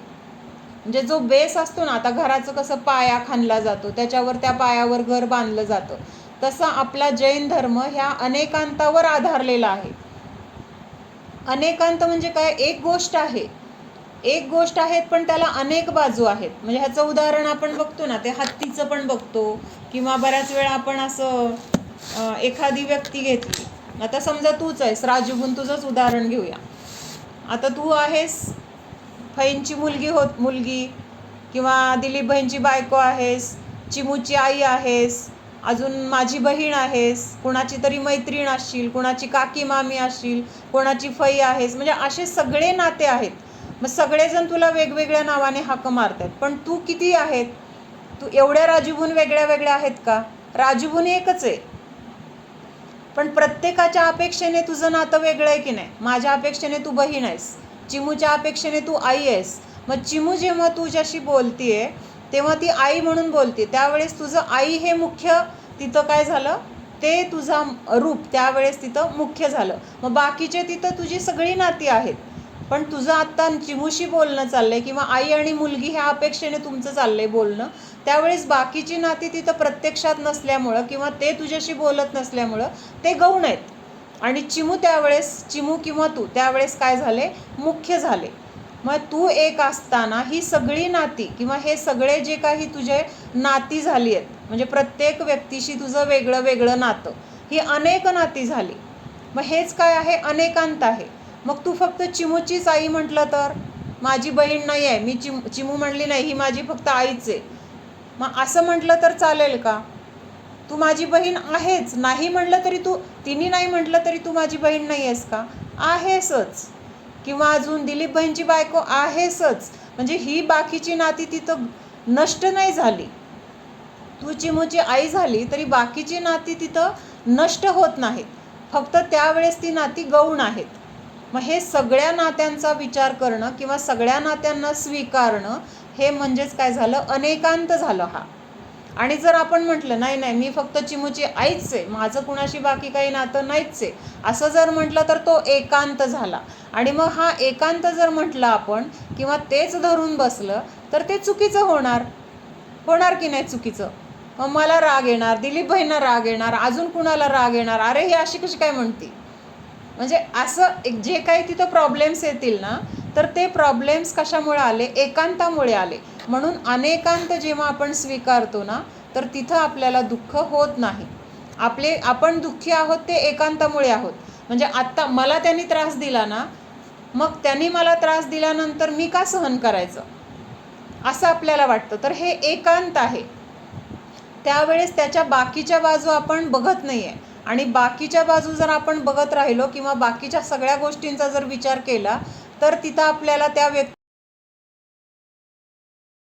म्हणजे जो बेस असतो ना, आता घराचं कसं पाया खणला जातो त्याच्यावर त्या पायावर घर बांधलं जातं, तसं आपला जैन धर्म ह्या अनेकांतावर आधारलेला आहे. अनेकांत म्हणजे काय, एक गोष्ट आहे पण त्याला अनेक बाजू आहेत. म्हणजे ह्याचं उदाहरण आपण बघतो ना, ते हत्तीचं पण बघतो, किंवा बऱ्याच वेळा आपण असं एखादी व्यक्ती घेतली. आता समजा तूच आहेस, राजूहून तुझंच उदाहरण घेऊया. आता तू आहेस फैंची मुलगी, किंवा दिलीप भाईंची बायको आहेस, चिमूची आई आहेस, अजून माझी बहीण आहेस, कोणाची तरी मैत्रीण असशील, कोणाची काकी मामी असशील, कोणाची फई आहेस. म्हणजे असे सगळे नाते आहेत. मग सगळेजण तुला वेगवेगळ्या नावाने हाक मारतात, पण तू किती आहेत? तू एवढ्या राजूहून वेगळ्या वेगळ्या आहेत का? राजूहून एकच आहे, पण प्रत्येकाच्या अपेक्षेने तुझं नातं वेगळं आहे की नाही. माझ्या अपेक्षेने तू बहीण आहेस, चिमूच्या अपेक्षेने तू आई आहेस. मग चिमू जेव्हा तुझ्याशी बोलतीये तेव्हा ती आई म्हणून बोलते, त्यावेळेस तुझं आई हे मुख्य तिथं काय झालं, ते तुझा रूप त्यावेळेस तिथं मुख्य झालं. मग बाकीचे तिथं तुझी सगळी नाती आहेत, पण तुझं आत्ता चिमूशी बोलणं चाललंय, किंवा आई आणि मुलगी ह्या अपेक्षेने तुमचं चाललंय बोलणं. त्यावेळेस बाकीची नाती तिथं प्रत्यक्षात नसल्यामुळं, किंवा ते तुझ्याशी बोलत नसल्यामुळं ते गौण आहेत. आणि चिमू किंवा तू त्यावेळेस काय झाले, मुख्य झाले. मग तू एक असताना ही सगळी नाती, किंवा हे सगळे जे काही तुझे नाती झाली आहेत, म्हणजे प्रत्येक व्यक्तीशी तुझं वेगळं वेगळं नातं, ही अनेक नाती झाली. मग हेच काय आहे, अनेकांत आहे. मग तू फक्त चिमूचीच आई म्हटलं तर, माझी बहीण नाही आहे, मी चिमू म्हणली नाही, ही माझी फक्त आईच आहे, मग असं म्हटलं तर चालेल का? तू माझी बहीण आहेच नाही म्हटलं तरी, तिने नाही म्हटलं तरी तू माझी बहीण नाही आहेस का? आहेसच. किंवा अजून दिलीप बहीणची बायको आहेसच. म्हणजे ही बाकीची नाती तिथं नष्ट नाही झाली. तू चिमूची आई झाली तरी बाकीची नाती तिथं नष्ट होत नाहीत, फक्त त्यावेळेस ती नाती गौण आहेत. मग हे सगळ्या नात्यांचा विचार करणं, किंवा सगळ्या नात्यांना स्वीकारणं, हे म्हणजेच काय झालं, अनेकांत झालं हा. आणि जर आपण म्हटलं नाही मी फक्त चिमूची आईच आहे, माझं कुणाशी बाकी काही नातं नाहीच आहे, असं जर म्हटलं तर तो एकांत झाला. आणि मग हा एकांत जर म्हटलं आपण, किंवा तेच धरून बसलं, तर ते चुकीचं होणार की नाही चुकीचं? मग मला राग येणार, दिलीप भाईंना राग येणार, अजून कुणाला राग येणार, अरे ही अशी कशी काय म्हणती. म्हणजे असं जे काही तिथं प्रॉब्लेम्स येतील ना, तर ते प्रॉब्लेम्स कशामुळे आले, एकांतामुळे आले. म्हणून अनेकांत जेव्हा आपण स्वीकारतो ना, तर तिथं आपल्याला दुःख होत नाही. आपण दुःखी आहोत ते एकांतामुळे आहोत. म्हणजे आत्ता मला त्यांनी त्रास दिला ना, मग त्यांनी मला त्रास दिल्यानंतर मी का सहन करायचं, असं आपल्याला वाटतं. तर हे एकांत आहे. त्यावेळेस त्याच्या बाकीच्या बाजू आपण बघत नाही आहे. आणि बाकीच्या बाजू जर आपण बघत राहिलो, किंवा बाकीच्या सगळ्या गोष्टींचा जर विचार केला, तर तिथं आपल्याला त्या